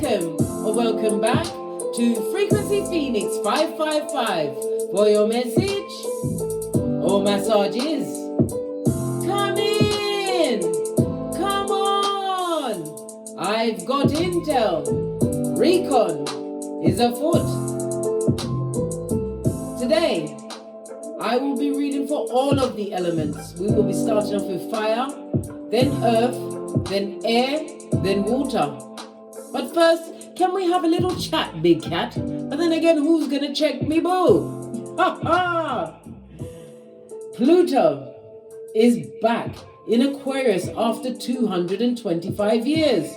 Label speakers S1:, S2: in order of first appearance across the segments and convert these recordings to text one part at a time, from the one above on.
S1: Welcome back to Frequency Phoenix 555 for your message or massages. Come in, come on. I've got intel. Recon is afoot. Today, I will be reading for all of the elements. We will be starting off with fire, then earth, then air, then water. But first, can we have a little chat, big cat? But then again, who's gonna check me, boo? Ha ha! Pluto is back in Aquarius after 225 years.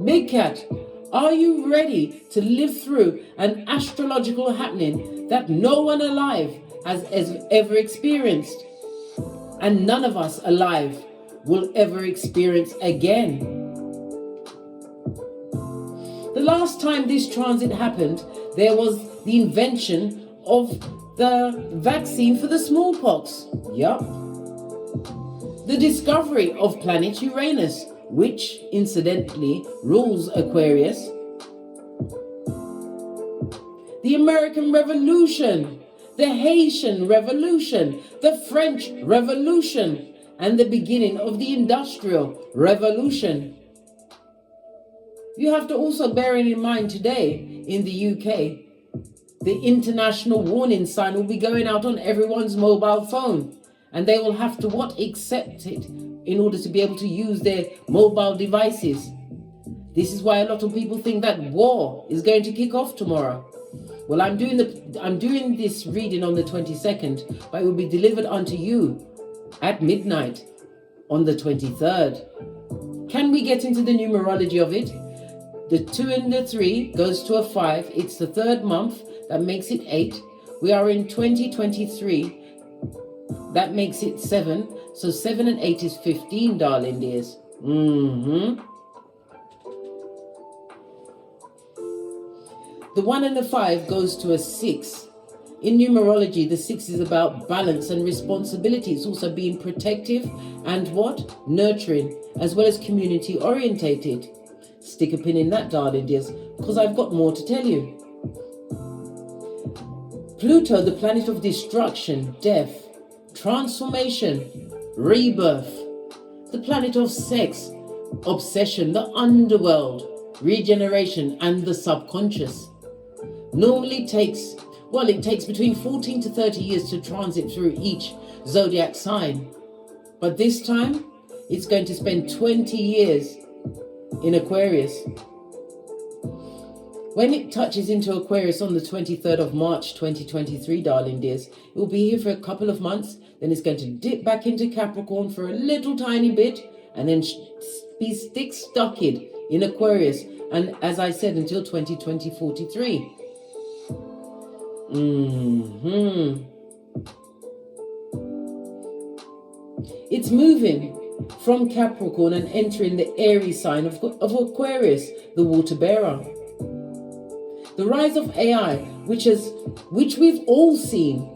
S1: Big cat, are you ready to live through an astrological happening that no one alive has ever experienced? And none of us alive will ever experience again. The last time this transit happened, there was the invention of the vaccine for the smallpox. Yup. The discovery of planet Uranus, which incidentally rules Aquarius. The American Revolution, the Haitian Revolution, the French Revolution, and the beginning of the Industrial Revolution. You have to also bear in mind today in the UK, the international warning sign will be going out on everyone's mobile phone, and they will have to accept it in order to be able to use their mobile devices. This is why a lot of people think that war is going to kick off tomorrow. Well, I'm doing this reading on the 22nd, but it will be delivered unto you at midnight on the 23rd. Can we get into the numerology of it? The 2 and the 3 goes to a 5. It's the third month. That makes it 8. We are in 2023. That makes it 7. So 7 and 8 is 15, darling dears. The 1 and the 5 goes to a 6. In numerology, the 6 is about balance and responsibility. It's also being protective and what? Nurturing, as well as community orientated. Stick a pin in that, darling dears, because I've got more to tell you. Pluto, the planet of destruction, death, transformation, rebirth, the planet of sex, obsession, the underworld, regeneration, and the subconscious. Normally takes between 14 to 30 years to transit through each zodiac sign. But this time, it's going to spend 20 years in Aquarius. When it touches into Aquarius on the 23rd of March 2023, darling dears, it will be here for a couple of months, then it's going to dip back into Capricorn for a little tiny bit, and then be stuck in Aquarius, and as I said, until 2043. It's moving from Capricorn and entering the Aries sign of Aquarius, the water bearer. The rise of AI, which we've all seen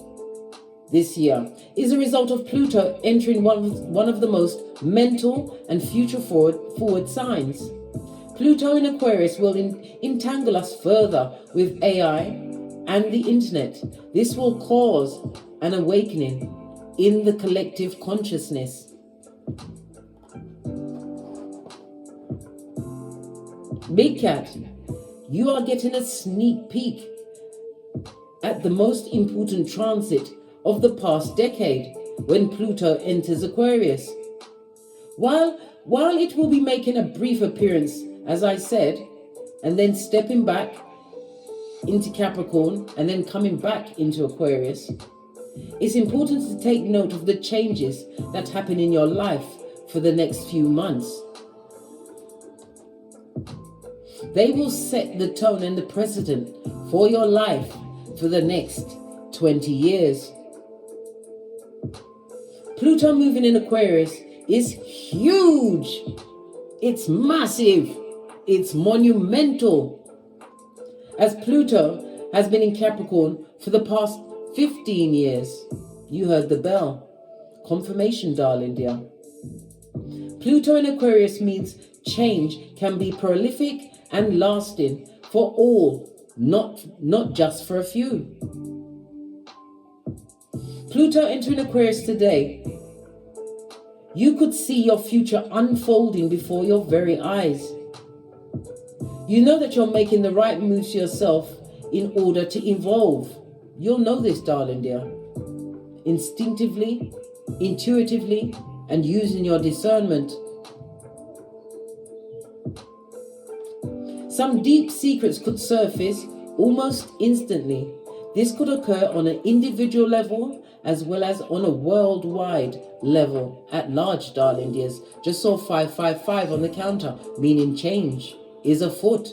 S1: this year, is a result of Pluto entering one of the most mental and future forward signs. Pluto in Aquarius will entangle us further with AI and the internet. This will cause an awakening in the collective consciousness. Big cat, you are getting a sneak peek at the most important transit of the past decade when Pluto enters Aquarius. While it will be making a brief appearance, as I said, and then stepping back into Capricorn and then coming back into Aquarius, it's important to take note of the changes that happen in your life for the next few months. They will set the tone and the precedent for your life for the next 20 years. Pluto moving in Aquarius is huge. It's massive. It's monumental. As Pluto has been in Capricorn for the past 15 years. You heard the bell. Confirmation, darling dear. Pluto in Aquarius means change can be prolific and lasting for all, not just for a few. Pluto entering Aquarius today. You could see your future unfolding before your very eyes. You know that you're making the right moves yourself in order to evolve. You'll know this, darling dear. Instinctively, intuitively, and using your discernment. Some deep secrets could surface almost instantly. This could occur on an individual level as well as on a worldwide level at large, darling dears. Just saw 555 on the counter, meaning change is afoot.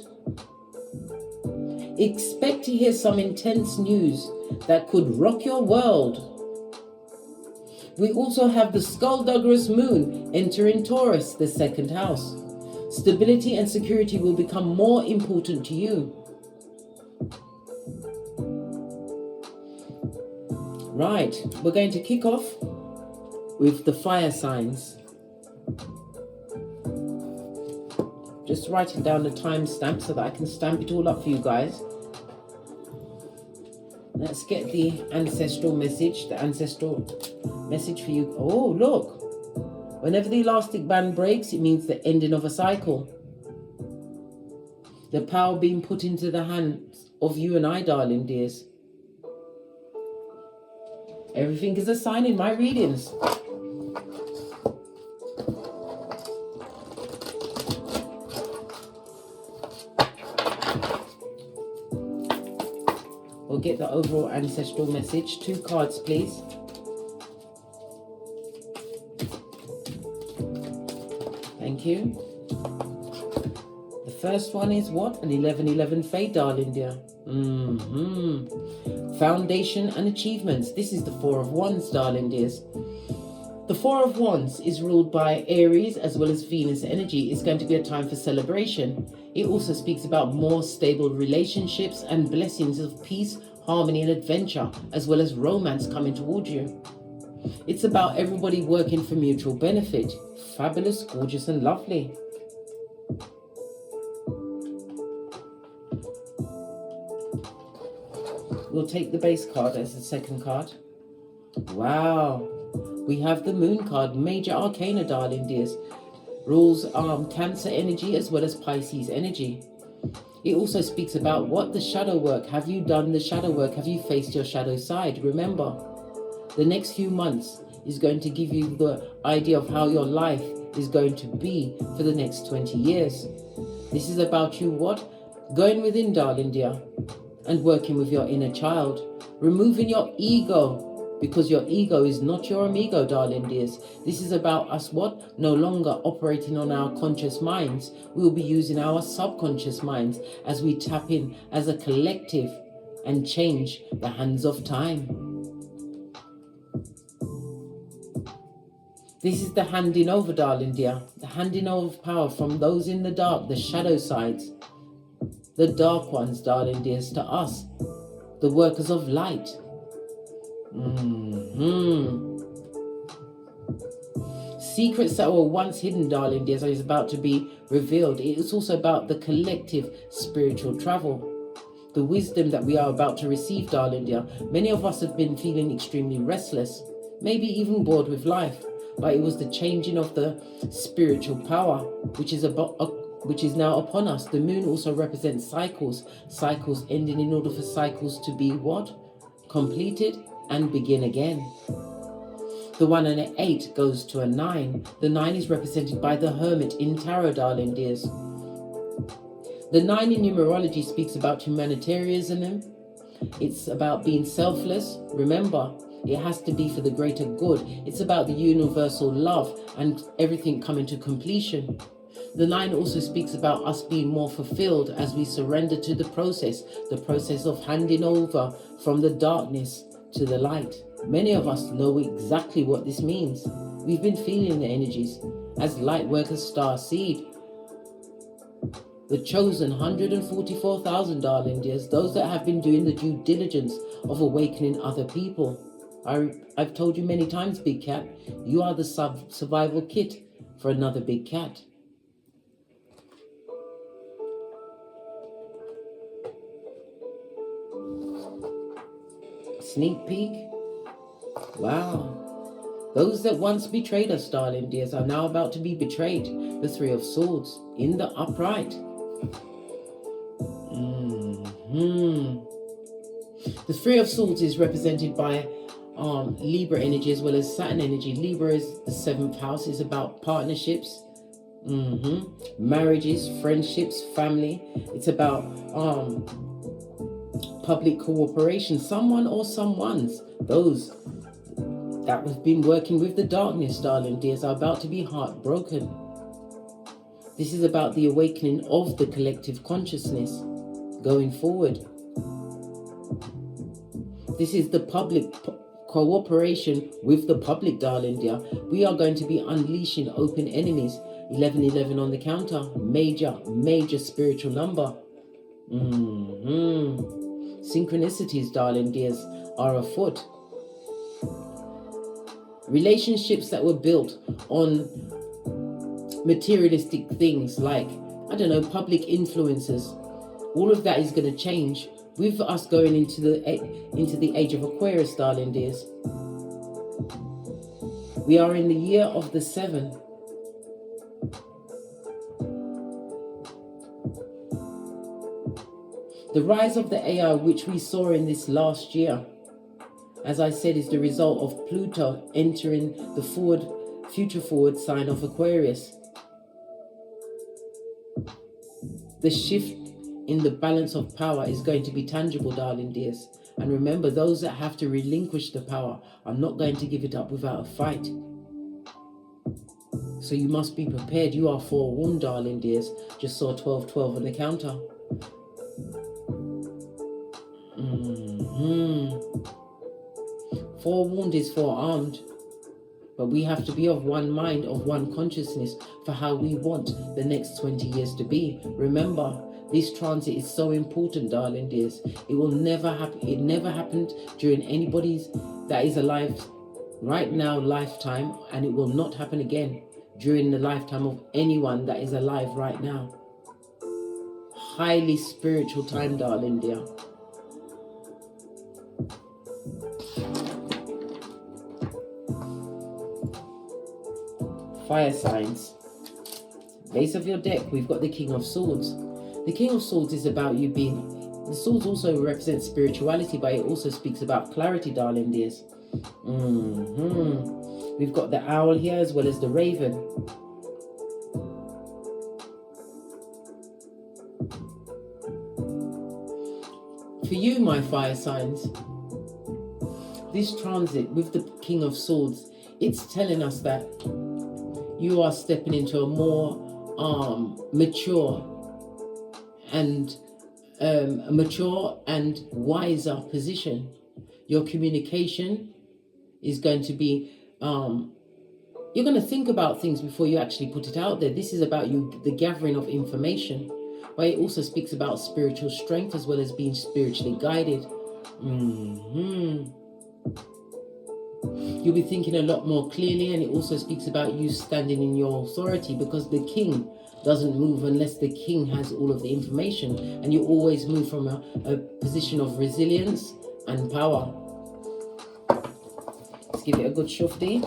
S1: Expect to hear some intense news that could rock your world. We also have the skullduggerous moon entering Taurus, the second house. Stability and security will become more important to you. Right, we're going to kick off with the fire signs. Just writing down the timestamp so that I can stamp it all up for you guys. Let's get the ancestral message, for you. Oh, look. Whenever the elastic band breaks, it means the ending of a cycle. The power being put into the hands of you and I, darling dears. Everything is a sign in my readings. We'll get the overall ancestral message. 2 cards, please. Thank you. The first one is what? An 1111 fade, darling dear. Foundation and achievements. This is the 4 of Wands, darling dears. The 4 of Wands is ruled by Aries as well as Venus energy. It's going to be a time for celebration. It also speaks about more stable relationships and blessings of peace, harmony and adventure, as well as romance coming toward you. It's about everybody working for mutual benefit. Fabulous, gorgeous and lovely. We'll take the base card as the second card. Wow. We have the moon card, major arcana, darling dears. Rules Cancer energy as well as Pisces energy. It also speaks about what? The shadow work. Have you done the shadow work? Have you faced your shadow side? Remember, the next few months is going to give you the idea of how your life is going to be for the next 20 years. This is about you what? Going within, darling dear, and working with your inner child. Removing your ego, because your ego is not your amigo, darling dears. This is about us what? No longer operating on our conscious minds. We'll be using our subconscious minds as we tap in as a collective and change the hands of time. This is the handing over, darling dear. The handing over of power from those in the dark, the shadow sides. The dark ones, darling dears, to us, the workers of light. Secrets that were once hidden, darling dears, is about to be revealed. It is also about the collective spiritual travel. The wisdom that we are about to receive, darling dear. Many of us have been feeling extremely restless, maybe even bored with life. But it was the changing of the spiritual power, which is now upon us. The moon also represents cycles. Cycles ending in order for cycles to be what? Completed and begin again. The 1 and an 8 goes to a 9. The 9 is represented by the Hermit in Tarot, darling dears. The 9 in numerology speaks about humanitarianism. It's about being selfless. Remember, it has to be for the greater good. It's about the universal love and everything coming to completion. The 9 also speaks about us being more fulfilled as we surrender to the process of handing over from the darkness to the light. Many of us know exactly what this means. We've been feeling the energies as Lightworker Star Seed. The chosen 144,000, darling dears, those that have been doing the due diligence of awakening other people. I've told you many times, Big Cat, you are the survival kit for another big cat. Sneak peek. Wow. Those that once betrayed us, darling dears, are now about to be betrayed. The Three of Swords in the upright. The Three of Swords is represented by Libra energy as well as Saturn energy. Libra is the 7th house. It's about partnerships, marriages, friendships, family. It's about public cooperation. Someone or someone's. Those that have been working with the darkness, darling dears, are about to be heartbroken. This is about the awakening of the collective consciousness going forward. This is the public cooperation with the public, darling dear. We are going to be unleashing open enemies. 1111 on the counter. Major spiritual number. Synchronicities, darling dears, are afoot. Relationships that were built on materialistic things like, I don't know, public influences. All of that is going to change with us going into the age of Aquarius, darling dears. We are in the year of the 7. The rise of the AI, which we saw in this last year, as I said, is the result of Pluto entering the future forward sign of Aquarius. The shift in the balance of power is going to be tangible, darling dears. And remember, those that have to relinquish the power are not going to give it up without a fight. So you must be prepared. You are forewarned, darling dears. Just saw 1212 on the counter. Forewarned is forearmed. But we have to be of one mind, of one consciousness for how we want the next 20 years to be. Remember, this transit is so important, darling dears. It will never happen. It never happened during anybody's that is alive right now lifetime, and it will not happen again during the lifetime of anyone that is alive right now. Highly spiritual time, darling dear. Fire signs. Base of your deck, we've got the King of Swords. The King of Swords is about you being... The swords also represent spirituality, but it also speaks about clarity, darling dears. We've got the owl here as well as the raven. For you, my fire signs, this transit with the King of Swords, it's telling us that you are stepping into a more mature and wiser position. Your communication is going to be you're going to think about things before you actually put it out there. This is about the gathering of information, but it also speaks about spiritual strength as well as being spiritually guided. You'll be thinking a lot more clearly, and it also speaks about you standing in your authority, because the king doesn't move unless the king has all of the information, and you always move from a position of resilience and power. Let's give it a good shufti.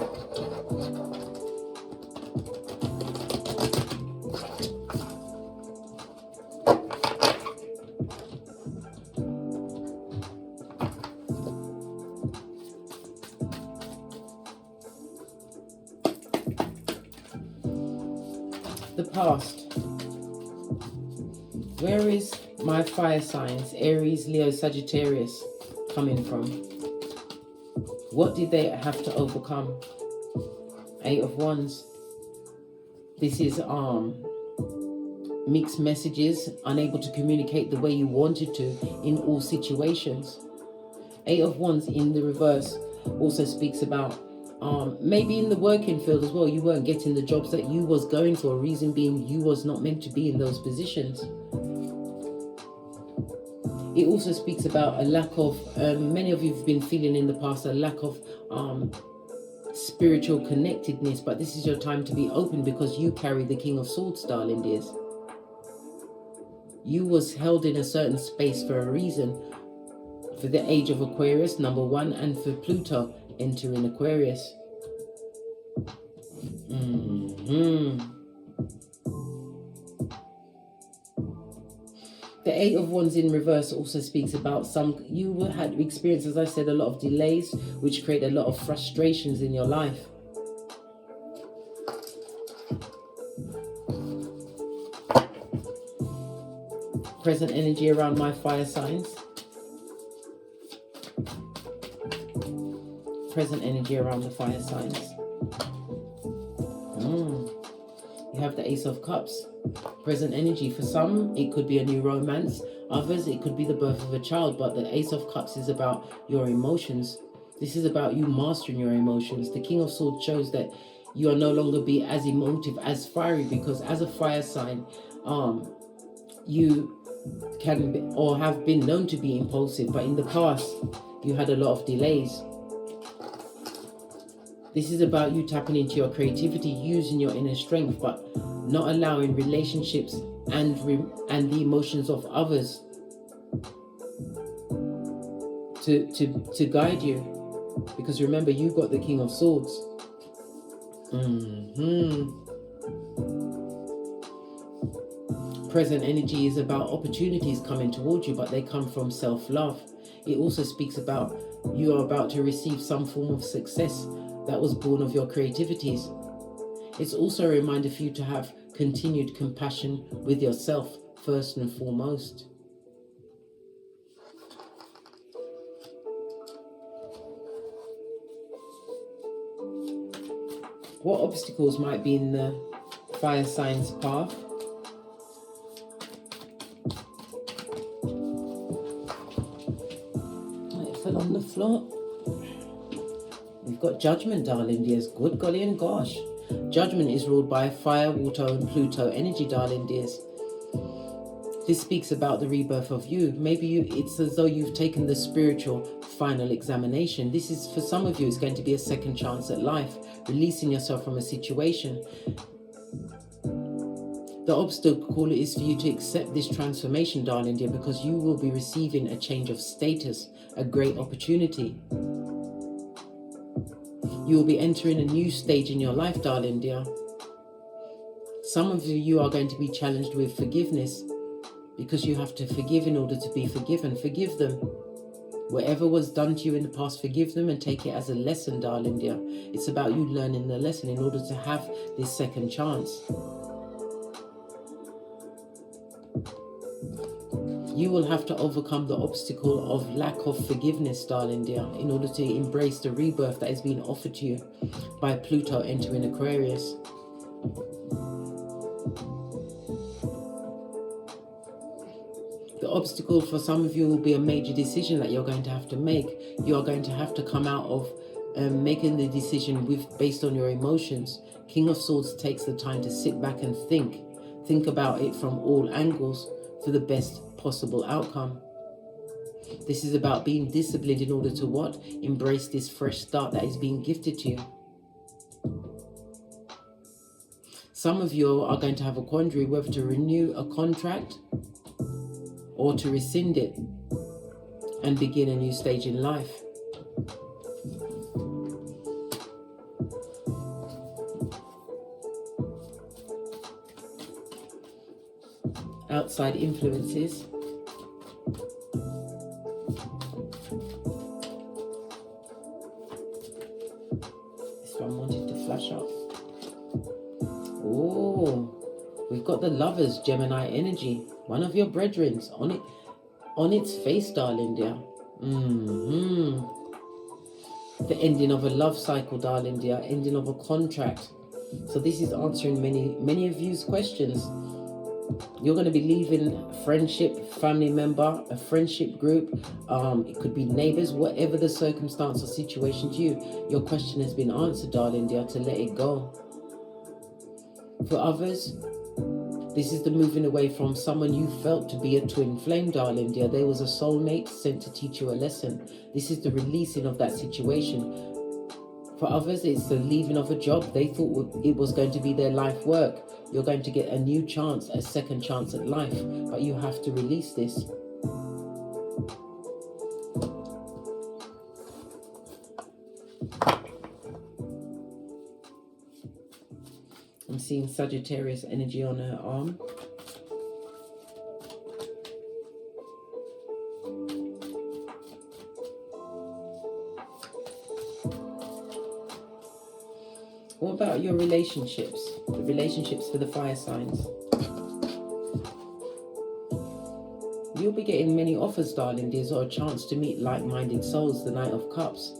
S1: The past. Where is my fire signs, Aries, Leo, Sagittarius, coming from? What did they have to overcome? 8 of Wands. This is mixed messages, unable to communicate the way you wanted to in all situations. 8 of Wands in the reverse also speaks about maybe in the working field as well, you weren't getting the jobs that you was going for, reason being you was not meant to be in those positions. It also speaks about a lack of, many of you have been feeling in the past a lack of spiritual connectedness, but this is your time to be open, because you carry the King of Swords, darling dears. You was held in a certain space for a reason. For the age of Aquarius, number 1, and for Pluto entering Aquarius. The 8 of Wands in reverse also speaks about you had experienced, as I said, a lot of delays, which create a lot of frustrations in your life. Present energy around my fire signs. Present energy around the fire signs. You have the Ace of Cups. Present energy. For some, it could be a new romance. Others, it could be the birth of a child. But the Ace of Cups is about your emotions. This is about you mastering your emotions. The King of Swords shows that you are no longer be as emotive, as fiery, because as a fire sign, you can be, or have been known to be impulsive. But in the past, you had a lot of delays. This is about you tapping into your creativity, using your inner strength, but not allowing relationships and the emotions of others to guide you. Because remember, you got the King of Swords. Present energy is about opportunities coming towards you, but they come from self-love. It also speaks about you are about to receive some form of success that was born of your creativities. It's also a reminder for you to have continued compassion with yourself first and foremost. What obstacles might be in the fire sign's path? It fell on the floor. We've got Judgment, darling dears. Good golly and gosh. Judgment is ruled by fire, water and Pluto energy, darling dears. This speaks about the rebirth of you. Maybe it's as though you've taken the spiritual final examination. This is, for some of you, it's going to be a second chance at life, releasing yourself from a situation. The obstacle is for you to accept this transformation, darling dear, because you will be receiving a change of status, a great opportunity. You will be entering a new stage in your life, darling dear. Some of you are going to be challenged with forgiveness, because you have to forgive in order to be forgiven. Forgive them. Whatever was done to you in the past, forgive them and take it as a lesson, darling dear. It's about you learning the lesson in order to have this second chance. You will have to overcome the obstacle of lack of forgiveness, darling dear, in order to embrace the rebirth that is being offered to you by Pluto entering Aquarius. The obstacle for some of you will be a major decision that you're going to have to make. You are going to have to come out of making the decision based on your emotions. King of Swords takes the time to sit back and think about it from all angles for the best possible outcome. This is about being disciplined in order to what? Embrace this fresh start that is being gifted to you. Some of you are going to have a quandary whether to renew a contract or to rescind it and begin a new stage in life. Outside influences. This one wanted to flash up. Oh, we've got the Lovers, Gemini energy. One of your brethrens on its face, darling dear. The ending of a love cycle, darling dear. Ending of a contract. So this is answering many of you's questions. You're going to be leaving friendship, family member, a friendship group. It could be neighbors, whatever the circumstance or situation to you. Your question has been answered, darling dear, to let it go. For others, this is the moving away from someone you felt to be a twin flame, darling dear. There was a soulmate sent to teach you a lesson. This is the releasing of that situation. For others, it's the leaving of a job. They thought it was going to be their life work. You're going to get a new chance, a second chance at life, but you have to release this. I'm seeing Sagittarius energy on her arm. What about your relationships? The relationships for the fire signs. You'll be getting many offers, darling dears, or a chance to meet like-minded souls, the Knight of Cups.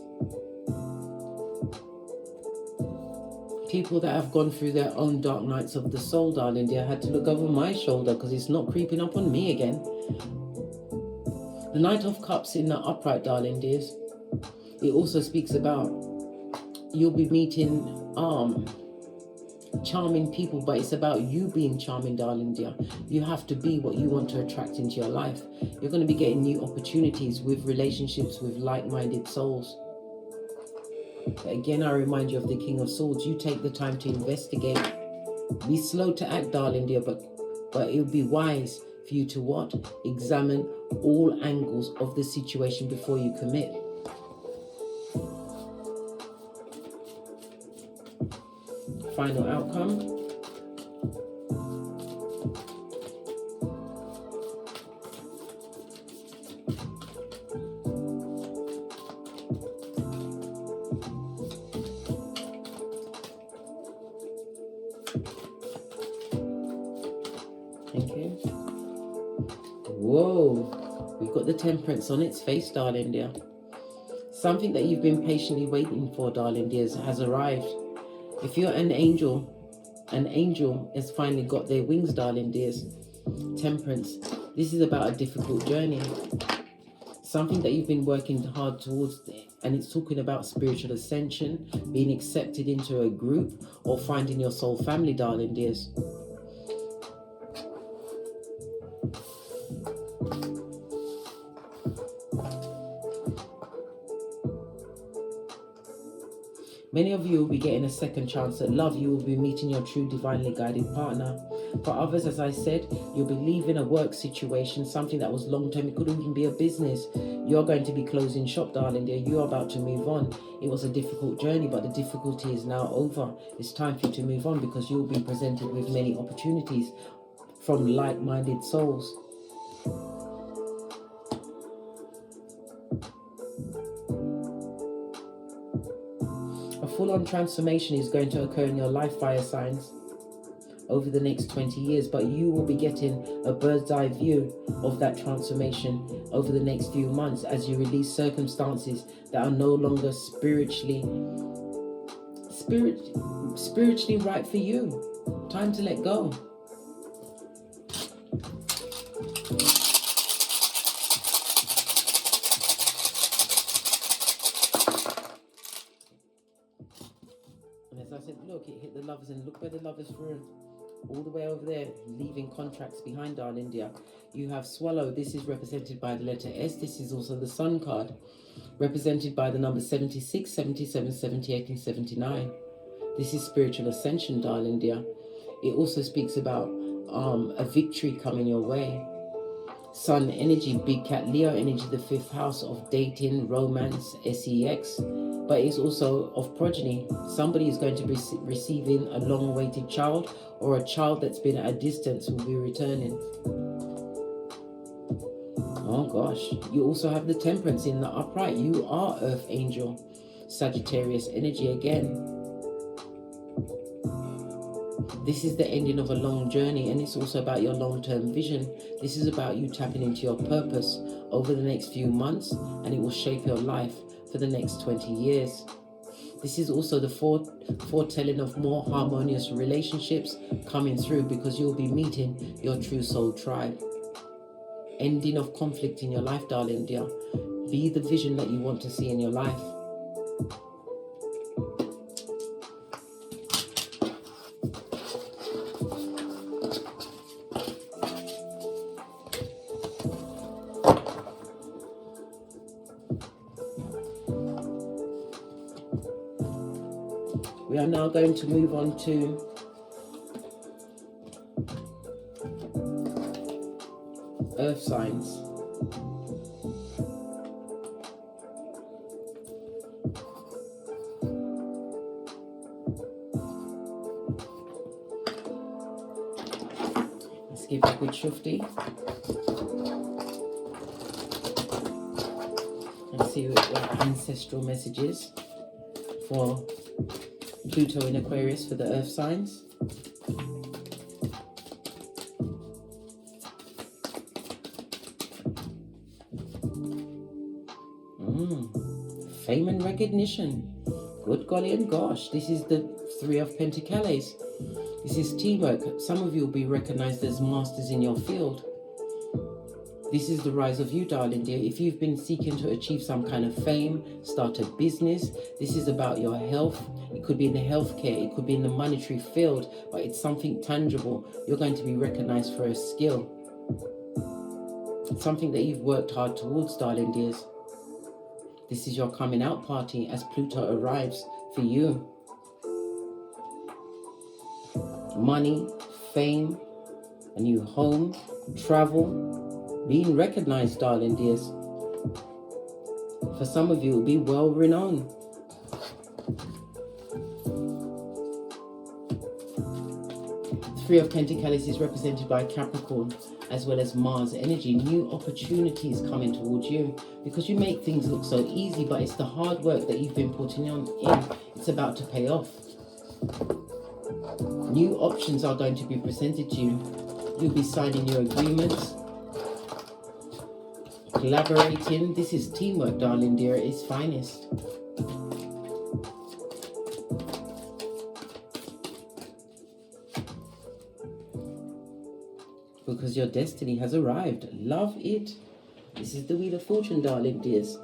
S1: People that have gone through their own dark nights of the soul, darling dear, had to look over my shoulder because it's not creeping up on me again. The Knight of Cups in the upright, darling dears. It also speaks about you'll be meeting charming people, but it's about you being charming, darling dear. You have to be what you want to attract into your life. You're going to be getting new opportunities with relationships with like-minded souls. But again, I remind you of the King of Swords. You take the time to investigate. Be slow to act, darling dear, but it would be wise for you to what? Examine all angles of the situation before you commit. Final outcome. Thank you. Whoa, we've got the Temperance on its face, darling dear. Something that you've been patiently waiting for, darling dears, has arrived. If you're an angel has finally got their wings, darling dears. Temperance, this is about a difficult journey. Something that you've been working hard towards, and it's talking about spiritual ascension, being accepted into a group, or finding your soul family, darling dears. Many of you will be getting a second chance at love. You will be meeting your true divinely guided partner. For others, as I said, you'll be leaving a work situation, something that was long-term. It could even be a business. You're going to be closing shop, darling dear. You're about to move on. It was a difficult journey, but the difficulty is now over. It's time for you to move on because you'll be presented with many opportunities from like-minded souls. A full-on transformation is going to occur in your life, fire signs, over the next 20 years, but you will be getting a bird's eye view of that transformation over the next few months as you release circumstances that are no longer spiritually right for you. Time to let go. And as I said, look, it hit the lovers, and look where the lovers were. All the way over there, leaving contracts behind, darling dear. You have swallow. This is represented by the letter S. This is also the sun card, represented by the number 76, 77, 78, and 79. This is spiritual ascension, darling dear. It also speaks about a victory coming your way. Sun energy, big cat Leo energy, the 5th house of dating, romance, sex. But it's also of progeny. Somebody is going to be receiving a long-awaited child, or a child that's been at a distance will be returning. Oh gosh. You also have the Temperance in the upright. You are Earth Angel. Sagittarius energy again. This is the ending of a long journey, and it's also about your long-term vision. This is about you tapping into your purpose over the next few months, and it will shape your life for the next 20 years. This is also the foretelling of more harmonious relationships coming through, because you'll be meeting your true soul tribe. Ending of conflict in your life, darling dear. Be the vision that you want to see in your life. We are now going to move on to earth signs. give a quick shufti. And see what ancestral messages for Pluto in Aquarius for the earth signs. Fame and recognition. Good golly and gosh. This is the Three of Pentacles. This is teamwork. Some of you will be recognized as masters in your field. This is the rise of you, darling dear. If you've been seeking to achieve some kind of fame, start a business, this is about your health. It could be in the healthcare, it could be in the monetary field, but it's something tangible. You're going to be recognized for a skill. It's something that you've worked hard towards, darling dears. This is your coming out party as Pluto arrives for you. Money, fame, a new home, travel, being recognized, darling dears. For some of you, it will be well renowned. Three of Pentacles is represented by Capricorn as well as Mars energy. New opportunities coming towards you because you make things look so easy, but it's the hard work that you've been putting in. It's about to pay off. New options are going to be presented to you. You'll be signing your agreements, collaborating. This is teamwork, darling dear, at its finest. Because your destiny has arrived. Love it. This is the Wheel of Fortune, darling dears.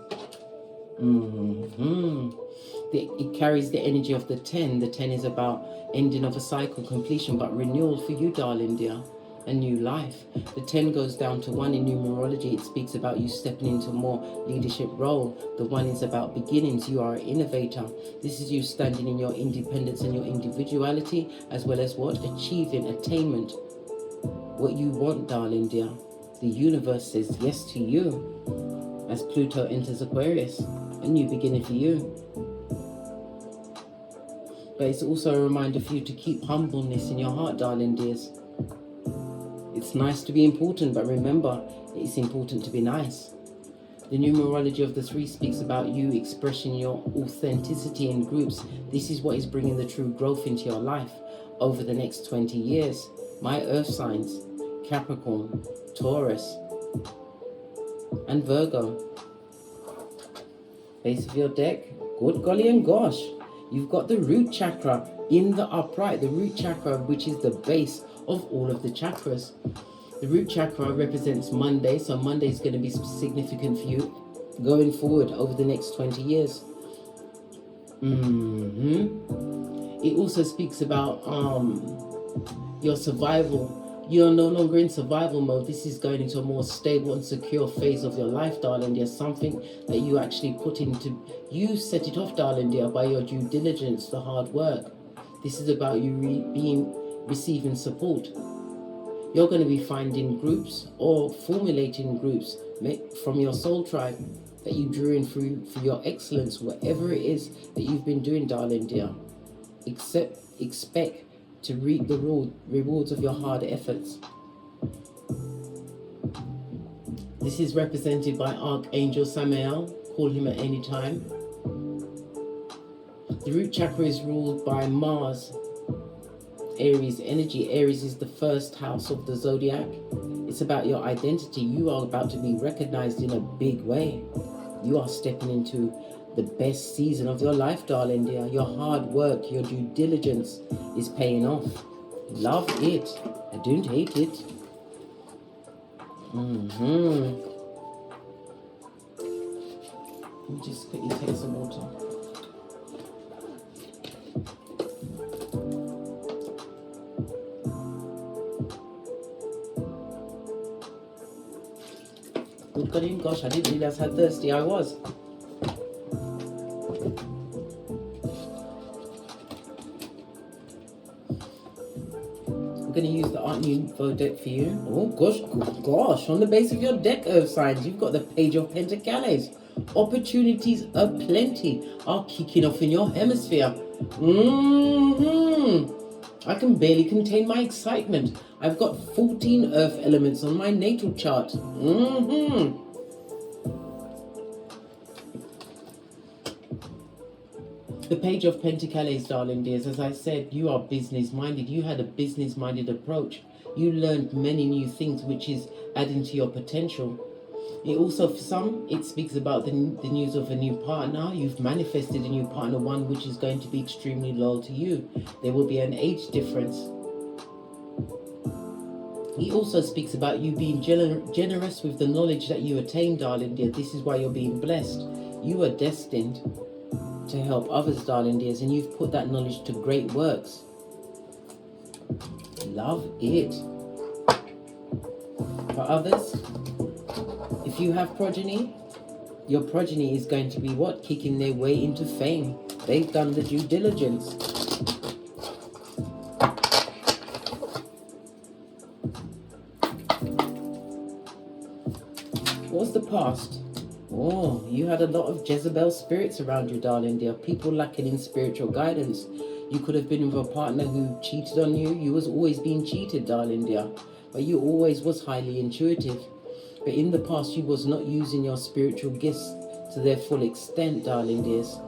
S1: It carries the energy of the 10. The 10 is about ending of a cycle, completion, but renewal for you, darling dear. A new life. The 10 goes down to 1 in numerology. It speaks about you stepping into more leadership role. The 1 is about beginnings. You are an innovator. This is you standing in your independence and your individuality, as well as what? Achieving attainment. What you want, darling dear. The universe says yes to you as Pluto enters Aquarius. A new beginning for you. But it's also a reminder for you to keep humbleness in your heart, darling dears. It's nice to be important, but remember, it's important to be nice. The numerology of the 3 speaks about you expressing your authenticity in groups. This is what is bringing the true growth into your life over the next 20 years. My earth signs, Capricorn, Taurus, and Virgo. Base of your deck, good golly and gosh. You've got the root chakra in the upright. The root chakra, which is the base of all of the chakras. The root chakra represents Monday, so Monday is going to be significant for you going forward over the next 20 years. It also speaks about your survival. You're no longer in survival mode. This is going into a more stable and secure phase of your life, darling dear. Something that you actually put into, you set it off, darling dear, by your due diligence, the hard work. This is about you receiving support. You're going to be finding groups or formulating groups from your soul tribe that you drew in through for your excellence, whatever it is that you've been doing, darling dear. Expect to reap the rewards of your hard efforts. This is represented by Archangel Samael. Call him at any time. The root chakra is ruled by Mars, Aries energy. Aries is the first house of the zodiac. It's about your identity. You are about to be recognized in a big way. You are stepping into the best season of your life, darling dear. Your hard work, your due diligence is paying off. Love it. I don't hate it. Let me just quickly take some water. Good God, gosh, I didn't realize how thirsty I was. I'm going to use the Art Nouveau deck for you. Oh gosh, on the base of your deck, Earth signs, you've got the Page of Pentacles. Opportunities aplenty are kicking off in your hemisphere. I can barely contain my excitement. I've got 14 earth elements on my natal chart. The Page of Pentacles, darling dears, as I said, you are business-minded. You had a business-minded approach. You learned many new things, which is adding to your potential. It also, for some, it speaks about the news of a new partner. You've manifested a new partner, one which is going to be extremely loyal to you. There will be an age difference. He also speaks about you being generous with the knowledge that you attain, darling dear. This is why you're being blessed. You are destined to help others, darling dears, and you've put that knowledge to great works. Love it. For others, if you have progeny, your progeny is going to be what? Kicking their way into fame. They've done the due diligence. What's the past? Oh, you had a lot of Jezebel spirits around you, darling dear. People lacking in spiritual guidance. You could have been with a partner who cheated on you. You was always being cheated, darling dear. But you always was highly intuitive. But in the past, you was not using your spiritual gifts to their full extent, darling dears.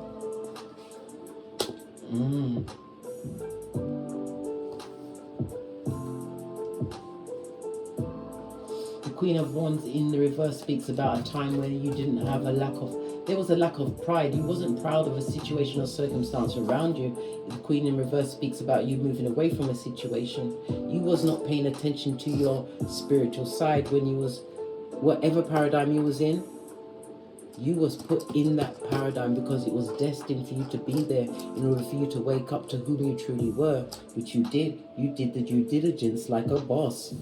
S1: The Queen of Wands in the reverse speaks about a time where you didn't have there was a lack of pride. You wasn't proud of a situation or circumstance around you. The Queen in reverse speaks about you moving away from a situation. You was not paying attention to your spiritual side when you was, whatever paradigm you was in, you was put in that paradigm because it was destined for you to be there in order for you to wake up to whom you truly were, which you did. You did the due diligence like a boss.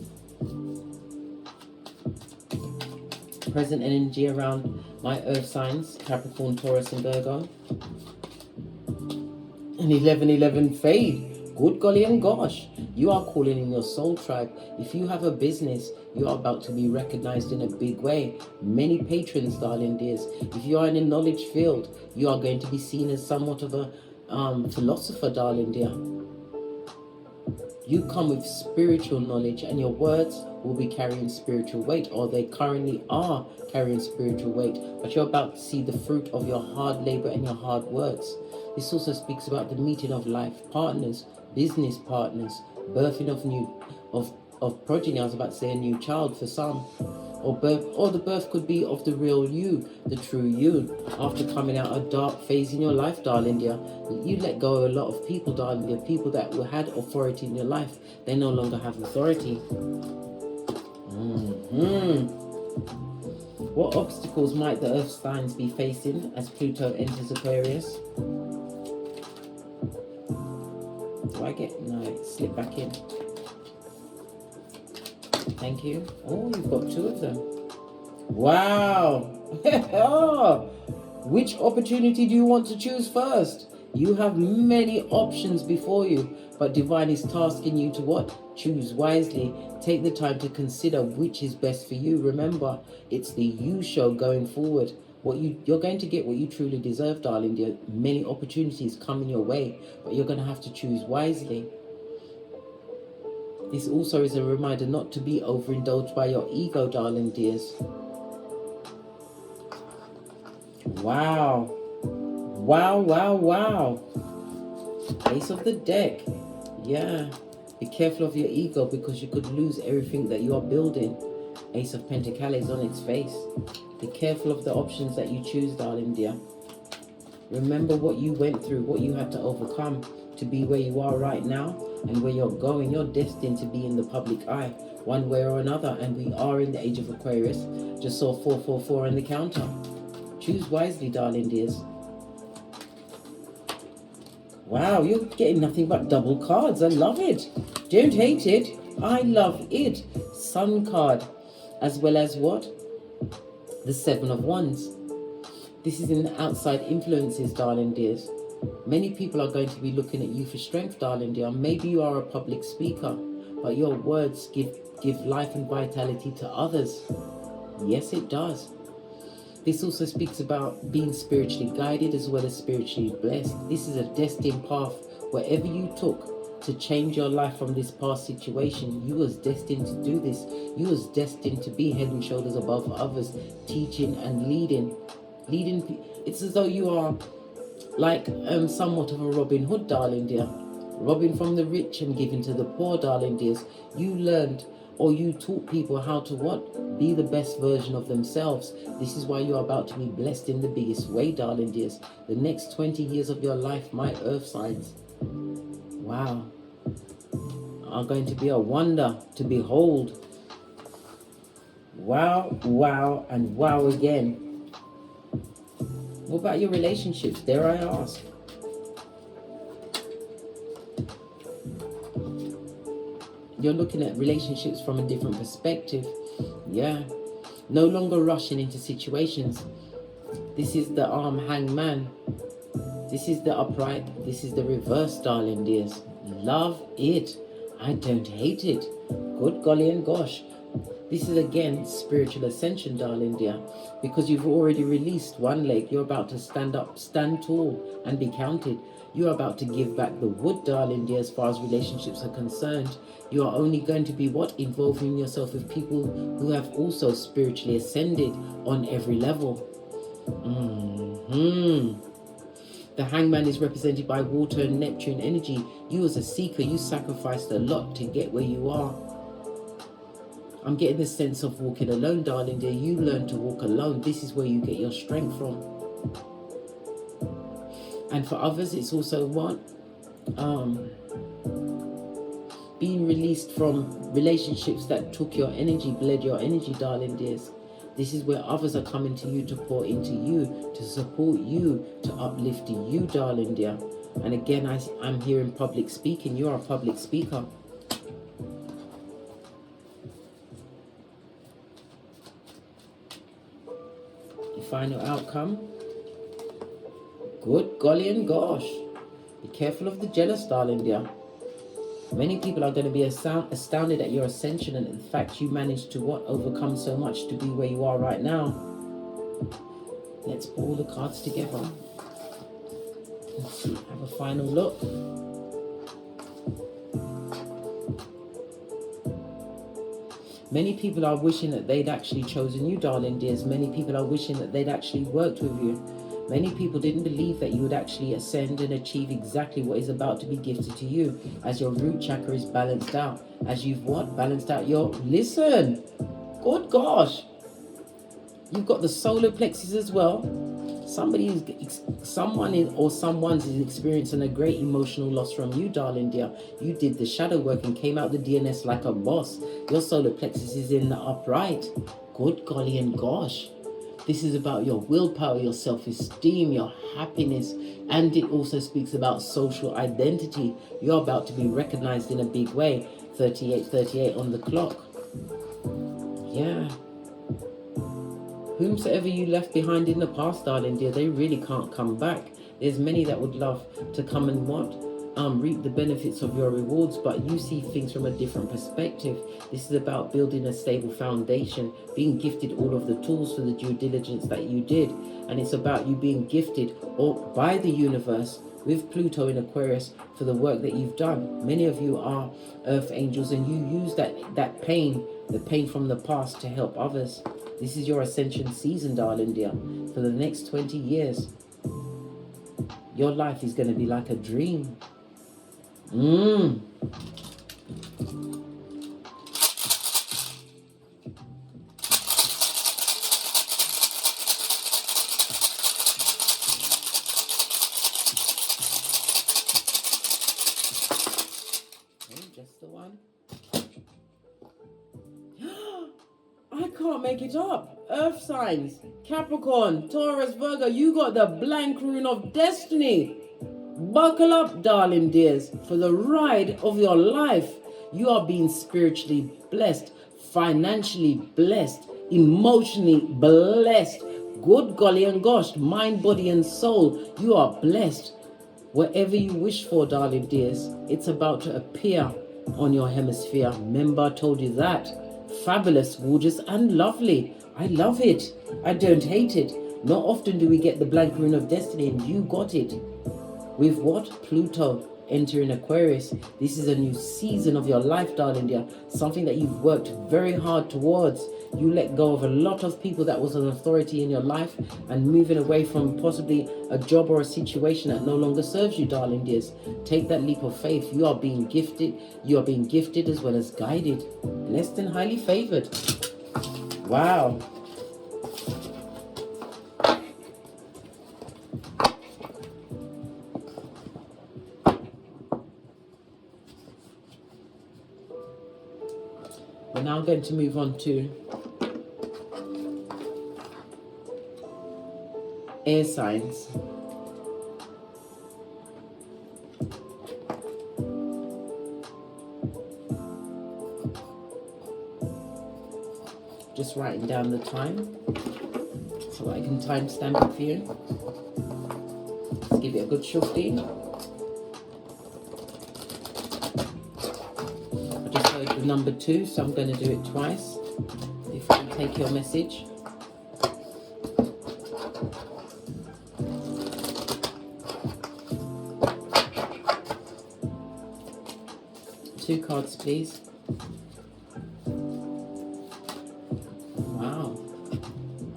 S1: Present energy around my earth signs, Capricorn, Taurus and Virgo. And 1111 fade. Good golly and gosh, you are calling in your soul tribe. If you have a business, you are about to be recognized in a big way. Many patrons, darling dears. If you are in a knowledge field, you are going to be seen as somewhat of a philosopher, darling dear. You come with spiritual knowledge and your words will be carrying spiritual weight, or they currently are carrying spiritual weight, but you're about to see the fruit of your hard labor and your hard works. This also speaks about the meeting of life partners, business partners, birthing of progeny. I was about to say a new child for some, or the birth could be of the real you, the true you, after coming out a dark phase in your life, darling dear. You let go of a lot of people, darling dear, people that had authority in your life. They no longer have authority. What obstacles might the earth signs be facing as Pluto enters Aquarius? Do I get, no, slip back in. Thank you. Oh, you've got two of them. Wow. Which opportunity do you want to choose first? You have many options before you, but Divine is tasking you to what? Choose wisely. Take the time to consider which is best for you. Remember, it's the you show going forward. You're going to get what you truly deserve, darling dear. Many opportunities coming your way, but you're going to have to choose wisely. This also is a reminder not to be overindulged by your ego, darling dears. Wow. Wow, wow, wow. Ace of the deck. Yeah. Be careful of your ego because you could lose everything that you are building. Ace of Pentacles on its face. Be careful of the options that you choose, darling dear. Remember what you went through, what you had to overcome to be where you are right now and where you're going. You're destined to be in the public eye one way or another, and we are in the age of Aquarius. Just saw 444 on the counter. Choose wisely, darling dears. Wow, you're getting nothing but double cards. I love it. Don't hate it. I love it. Sun card, as well as what? The 7 of Wands. This is in the outside influences, darling dears. Many people are going to be looking at you for strength, darling dear. Maybe you are a public speaker, but your words give life and vitality to others. Yes, it does. This also speaks about being spiritually guided as well as spiritually blessed. This is a destined path. Wherever you took, to change your life from this past situation. You was destined to do this. You was destined to be head and shoulders above others, teaching and leading. It's as though you are like somewhat of a Robin Hood, darling dear. Robbing from the rich and giving to the poor, darling dears. You learned, or you taught people how to what? Be the best version of themselves. This is why you're about to be blessed in the biggest way, darling dears. The next 20 years of your life, my earth signs, wow, are going to be a wonder to behold. Wow, wow, and wow again. What about your relationships? Dare I ask? You're looking at relationships from a different perspective. Yeah. No longer rushing into situations. This is the hangman. This is the upright. This is the reverse, darling dears. Love it. I don't hate it. Good golly and gosh. This is again spiritual ascension, darling dear. Because you've already released one leg. You're about to stand up, stand tall and be counted. You're about to give back the wood, darling dear, as far as relationships are concerned. You are only going to be what? Involving yourself with people who have also spiritually ascended on every level. The hangman is represented by water and Neptune energy. You as a seeker, you sacrificed a lot to get where you are. I'm getting the sense of walking alone, darling dear. You learn to walk alone. This is where you get your strength from. And for others, it's also what? Being released from relationships that took your energy, bled your energy, darling dears. This is where others are coming to you to pour into you, to support you, to uplift you, darling dear. And again, I'm hearing public speaking. You're a public speaker. Your final outcome. Good golly and gosh. Be careful of the jealous, darling dear. Many people are going to be astounded at your ascension and the fact you managed to what? Overcome so much to be where you are right now. Let's pull all the cards together. Let's see, have a final look. Many people are wishing that they'd actually chosen you, darling dears. Many people are wishing that they'd actually worked with you. Many people didn't believe that you would actually ascend and achieve exactly what is about to be gifted to you as your root chakra is balanced out. As you've what? Balanced out your... Listen! Good gosh! You've got the solar plexus as well. Someone is experiencing a great emotional loss from you, darling dear. You did the shadow work and came out the DNS like a boss. Your solar plexus is in the upright. Good golly and gosh. This is about your willpower, your self-esteem, your happiness, and it also speaks about social identity. You're about to be recognized in a big way. 38:38 on the clock. Yeah. Whomsoever you left behind in the past, darling dear, they really can't come back. There's many that would love to come and reap the benefits of your rewards, but you see things from a different perspective. This is about building a stable foundation, being gifted all of the tools for the due diligence that you did, and it's about you being gifted by the universe with Pluto in Aquarius for the work that you've done. Many of you are earth angels, and you use that pain, the pain from the past, to help others. This is your ascension season, darling dear. For the next 20 years, your life is going to be like a dream. Just the one. I can't make it up. Earth signs, Capricorn, Taurus, Virgo, you got the blank rune of destiny. Buckle up, darling dears, for the ride of your life. You are being spiritually blessed, financially blessed, emotionally blessed. Good golly and gosh, mind, body and soul, you are blessed. Whatever you wish for, darling dears, it's about to appear on your hemisphere. Remember, I told you that. Fabulous, gorgeous and lovely. I love it. I don't hate it. Not often do we get the blank rune of destiny, and you got it. With what? Pluto. entering Aquarius. This is a new season of your life, darling dear. Something that you've worked very hard towards. You let go of a lot of people that was an authority in your life and moving away from possibly a job or a situation that no longer serves you, darling dears. Take that leap of faith. You are being gifted. You are being gifted as well as guided. Blessed and highly favored. Wow. We're now going to move on to air signs. Just writing down the time so I can timestamp it for you. Let's give it a good shufti. I just heard the number 2, so I'm going to do it twice before I take your message. Two cards, please. Wow.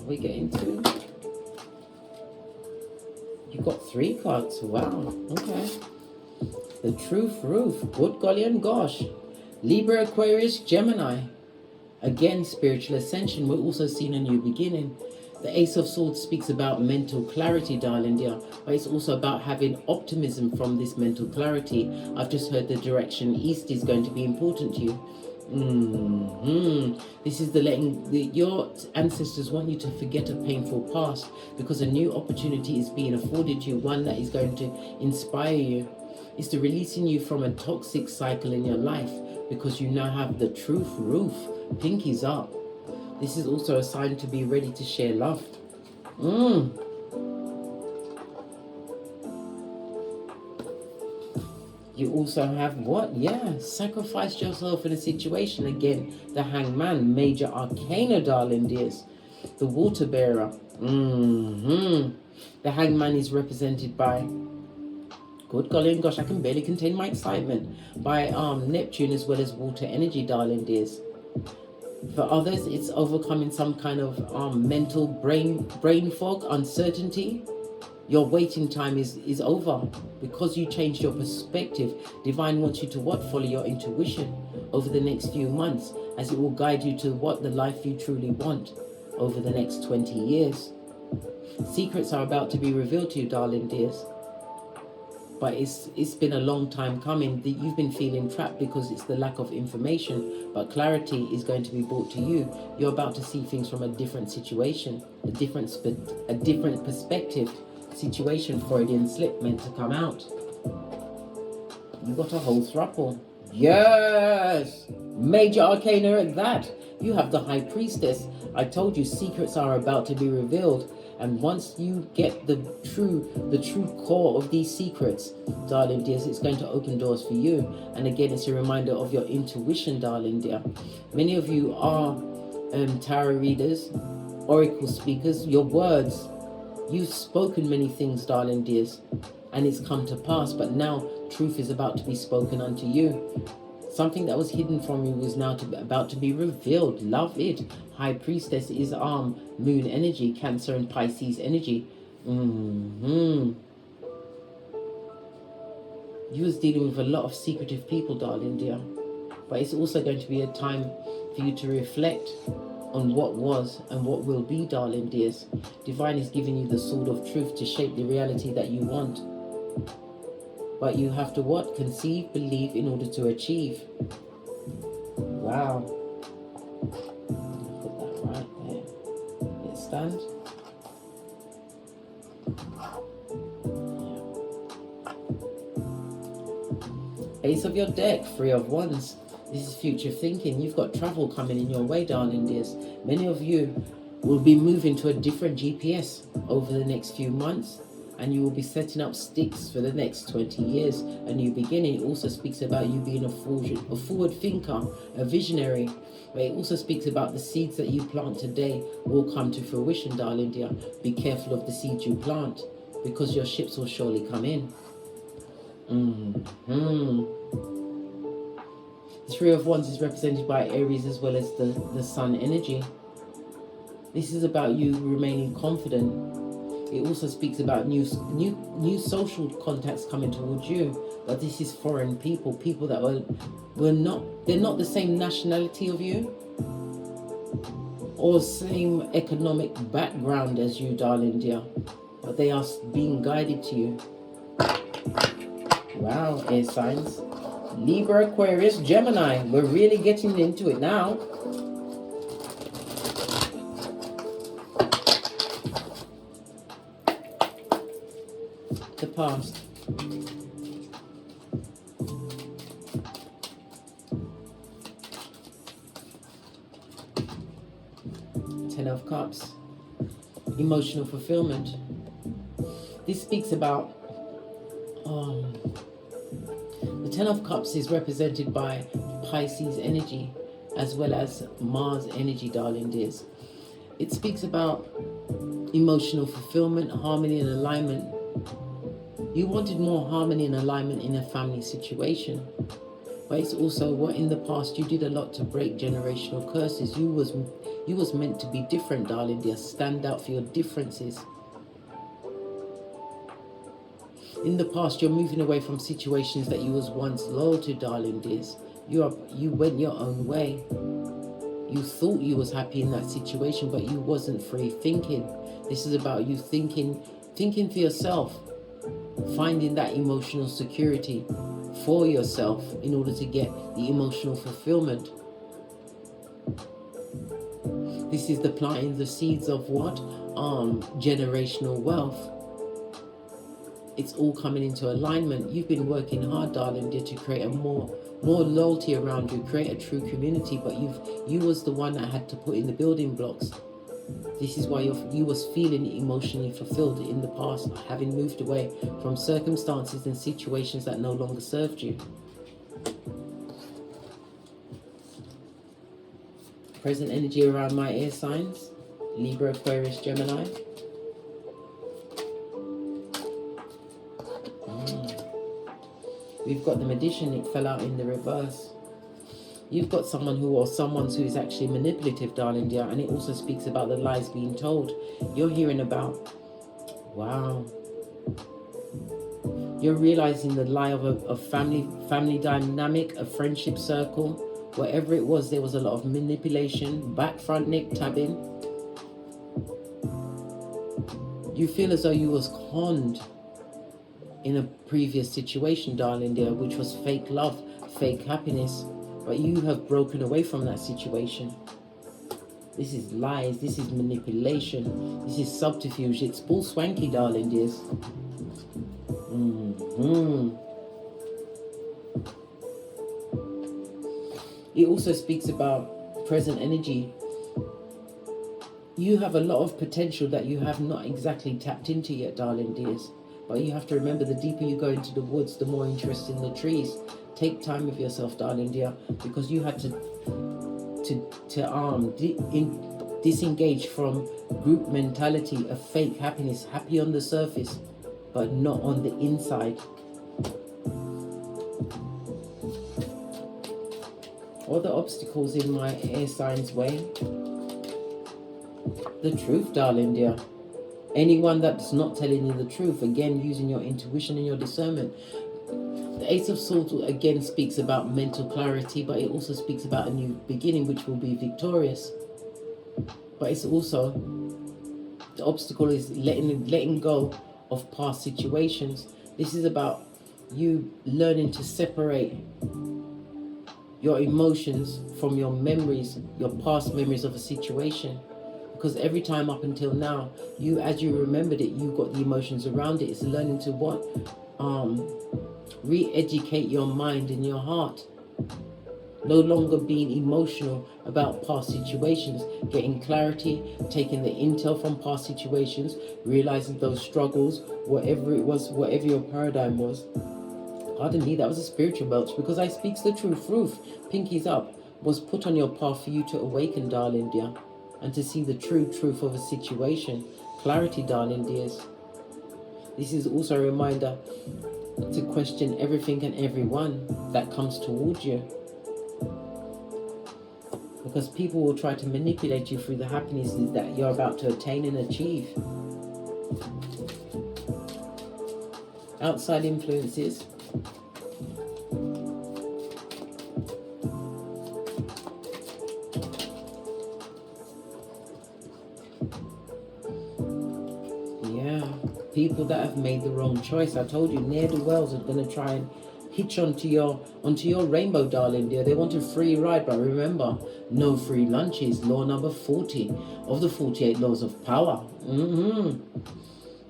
S1: Are we getting 2? You got 3 cards. Wow. Okay. The Truth Roof. Good golly and gosh. Libra, Aquarius, Gemini. Again, spiritual ascension. We're also seeing a new beginning. The Ace of Swords speaks about mental clarity, darling dear, but it's also about having optimism from this mental clarity. I've just heard the direction east is going to be important to you. This is your ancestors want you to forget a painful past, because a new opportunity is being afforded to you, one that is going to inspire you. It's the releasing you from a toxic cycle in your life, because you now have the Truth Roof. Pinkies up. This is also a sign to be ready to share love. You also have what? Yeah, sacrificed yourself in a situation. Again, the Hangman, major arcana, darling dears. The water bearer. The Hangman is represented by, good golly and gosh, I can barely contain my excitement, by Neptune as well as water energy, darling dears. For others, it's overcoming some kind of mental brain fog, uncertainty. Your waiting time is over because you changed your perspective. Divine wants you to what? Follow your intuition over the next few months, as it will guide you to what? The life you truly want over the next 20 years. Secrets are about to be revealed to you, darling dears. But it's been a long time coming. You've been feeling trapped because it's the lack of information, but clarity is going to be brought to you. You're about to see things from a different situation, a different perspective. Situation, Freudian slip meant to come out. You got a whole throuple. Yes! Major arcana at that. You have the High Priestess. I told you secrets are about to be revealed. And once you get the true core of these secrets, darling dears, it's going to open doors for you. And again, it's a reminder of your intuition, darling dear. Many of you are tarot readers, oracle speakers. Your words, you've spoken many things, darling dears, and it's come to pass. But now truth is about to be spoken unto you. Something that was hidden from you is now about to be revealed. Love it. High Priestess is moon energy, Cancer and Pisces energy. You was dealing with a lot of secretive people, darling dear. But it's also going to be a time for you to reflect on what was and what will be, darling dears. Divine is giving you the sword of truth to shape the reality that you want. But you have to what? Conceive, believe in order to achieve. Wow. Put that right there. Let it stand. Yeah. Ace of your deck, 3 of Wands. This is future thinking. You've got travel coming in your way, darling dears. Many of you will be moving to a different GPS over the next few months. And you will be setting up sticks for the next 20 years. A new beginning. It also speaks about you being a forward thinker, a visionary. But it also speaks about the seeds that you plant today will come to fruition, darling dear. Be careful of the seeds you plant, because your ships will surely come in. The Three of Wands is represented by Aries as well as the Sun energy. This is about you remaining confident. It also speaks about new social contacts coming towards you, but this is foreign people, people that they're not the same nationality of you or same economic background as you, darling dear, but they are being guided to you. Wow, air signs. Libra, Aquarius, Gemini. We're really getting into it now. The past. Ten of Cups. Emotional fulfillment. This speaks about the Ten of Cups is represented by Pisces energy as well as Mars energy, darling dears. It speaks about emotional fulfillment, harmony and alignment. You wanted more harmony and alignment in a family situation. But it's also what in the past you did a lot to break generational curses. You was meant to be different, darling dear. Stand out for your differences. In the past, you're moving away from situations that you was once loyal to, darling dears. You went your own way. You thought you was happy in that situation, but you wasn't free thinking. This is about you thinking for yourself, finding that emotional security for yourself in order to get the emotional fulfillment. This is the planting the seeds of what? Generational wealth. It's all coming into alignment. You've been working hard, darling dear, to create a more loyalty around you, create a true community, but you was the one that had to put in the building blocks. This is why you was feeling emotionally fulfilled in the past, having moved away from circumstances and situations that no longer served you. Present energy around my air signs, Libra, Aquarius, Gemini. We've got the Magician, it fell out in the reverse. You've got someone who is actually manipulative, darling dear, and it also speaks about the lies being told. You're hearing about, wow. You're realizing the lie of a family dynamic, a friendship circle. Whatever it was, there was a lot of manipulation, back, front, neck, tabbing. You feel as though you was conned in a previous situation, darling dear, which was fake love, fake happiness, but you have broken away from that situation. This is lies, this is manipulation, this is subterfuge. It's bull swanky, darling dears. It also speaks about present energy. You have a lot of potential that you have not exactly tapped into yet, darling dears. But you have to remember, the deeper you go into the woods, the more interest in the trees. Take time with yourself, darling dear, because you had to disengage from group mentality of fake happiness, happy on the surface, but not on the inside. All the obstacles in my air signs' way. The truth, darling dear. Anyone that's not telling you the truth, again, using your intuition and your discernment. The Ace of Swords again speaks about mental clarity, but it also speaks about a new beginning, which will be victorious. But it's also, the obstacle is letting go of past situations. This is about you learning to separate your emotions from your memories, your past memories of a situation. Because every time up until now, as you remembered it, you got the emotions around it. It's learning to what? Re-educate your mind and your heart. No longer being emotional about past situations. Getting clarity, taking the intel from past situations, realizing those struggles, whatever it was, whatever your paradigm was. Pardon me, that was a spiritual belch, because I speaks the truth. Roof, pinkies up, was put on your path for you to awaken, darling dear. And to see the true truth of a situation. Clarity, darling dears. This is also a reminder to question everything and everyone that comes towards you. Because people will try to manipulate you through the happiness that you're about to attain and achieve. Outside influences. Yeah, people that have made the wrong choice. I told you, ne'er-do-wells are going to try and hitch onto your rainbow, darling dear. They want a free ride, but remember, no free lunches. Law number 40 of the 48 laws of power.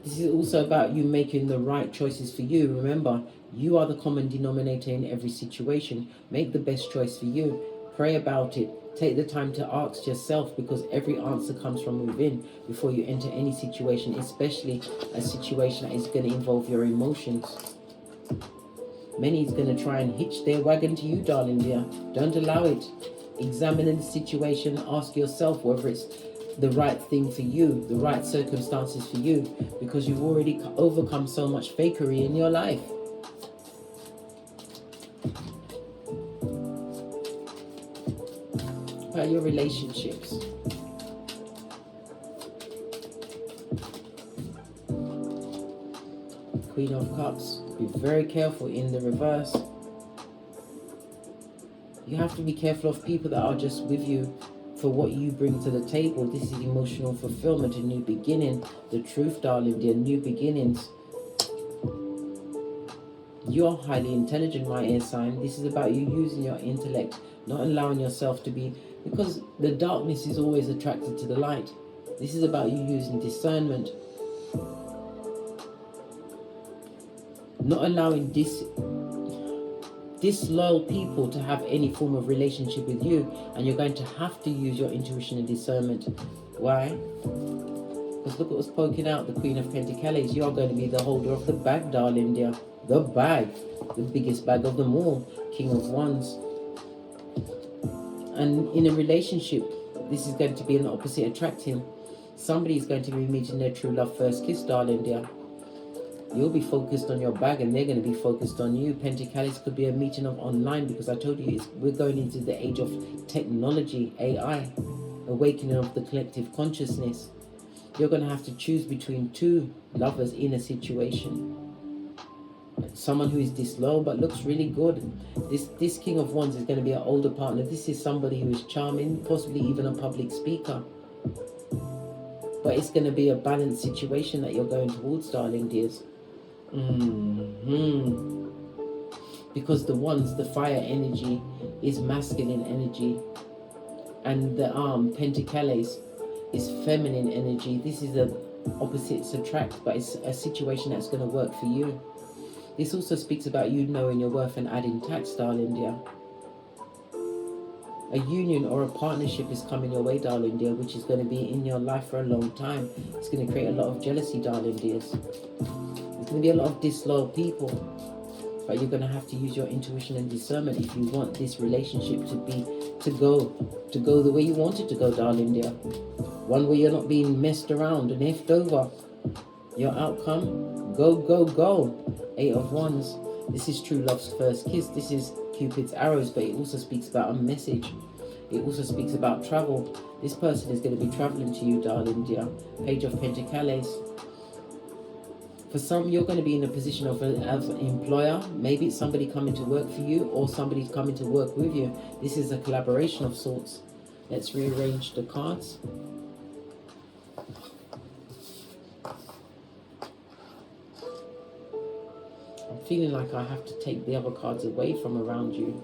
S1: This is also about you making the right choices for you. Remember, you are the common denominator in every situation. Make the best choice for you. Pray about it. Take the time to ask yourself, because every answer comes from within before you enter any situation, especially a situation that is going to involve your emotions. Many is going to try and hitch their wagon to you, darling dear. Don't allow it. Examine the situation. Ask yourself whether it's the right thing for you, the right circumstances for you, because you've already overcome so much fakery in your life. About your relationships. Queen of Cups. Be very careful in the reverse. You have to be careful of people that are just with you for what you bring to the table. This is emotional fulfillment, a new beginning. The truth, darling dear, new beginnings. You're highly intelligent, my air sign. This is about you using your intellect, not allowing yourself to be, because the darkness is always attracted to the light. This is about you using discernment. Not allowing disloyal people to have any form of relationship with you, and you're going to have to use your intuition and discernment. Why? Because look at what's poking out, the Queen of Pentacles. You are going to be the holder of the bag, darling dear. The bag, the biggest bag of them all. King of Wands. And in a relationship, this is going to be an opposite attracting. Somebody is going to be meeting their true love first kiss, darling dear. You'll be focused on your bag and they're going to be focused on you. Pentacles could be a meeting of online, because I told you we're going into the age of technology, AI, awakening of the collective consciousness. You're going to have to choose between two lovers in a situation. Someone who is disloyal but looks really good. This King of Wands is going to be an older partner. This is somebody who is charming, possibly even a public speaker. But it's going to be a balanced situation that you're going towards, darling dears. Because the Wands, the fire energy, is masculine energy, and the Pentacles is feminine energy. This is the opposites attract, but it's a situation that's going to work for you. This also speaks about you knowing your worth and adding tax, darling dear. A union or a partnership is coming your way, darling dear, which is going to be in your life for a long time. It's going to create a lot of jealousy, darling dears. There's going to be a lot of disloyal people, but you're going to have to use your intuition and discernment if you want this relationship to go the way you want it to go, darling dear. One where you're not being messed around and effed over. Your outcome, go, go, go. 8 of Wands. This is true love's first kiss. This is Cupid's arrows, but it also speaks about a message. It also speaks about travel. This person is going to be traveling to you, darling dear. Page of Pentacles. For some, you're going to be in a position of an employer. Maybe it's somebody coming to work for you, or somebody's coming to work with you. This is a collaboration of sorts. Let's rearrange the cards. I'm feeling like I have to take the other cards away from around you.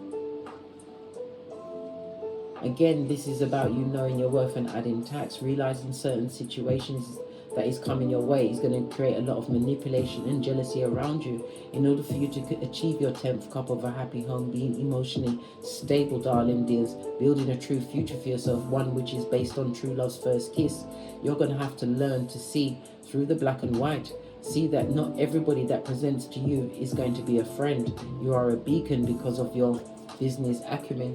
S1: Again, this is about you knowing your worth and adding tax, realizing certain situations that is coming your way is going to create a lot of manipulation and jealousy around you. In order for you to achieve your 10th cup of a happy home, being emotionally stable, darling dears, building a true future for yourself, one which is based on true love's first kiss, you're going to have to learn to see through the black and white. See that not everybody that presents to you is going to be a friend. You are a beacon because of your business acumen.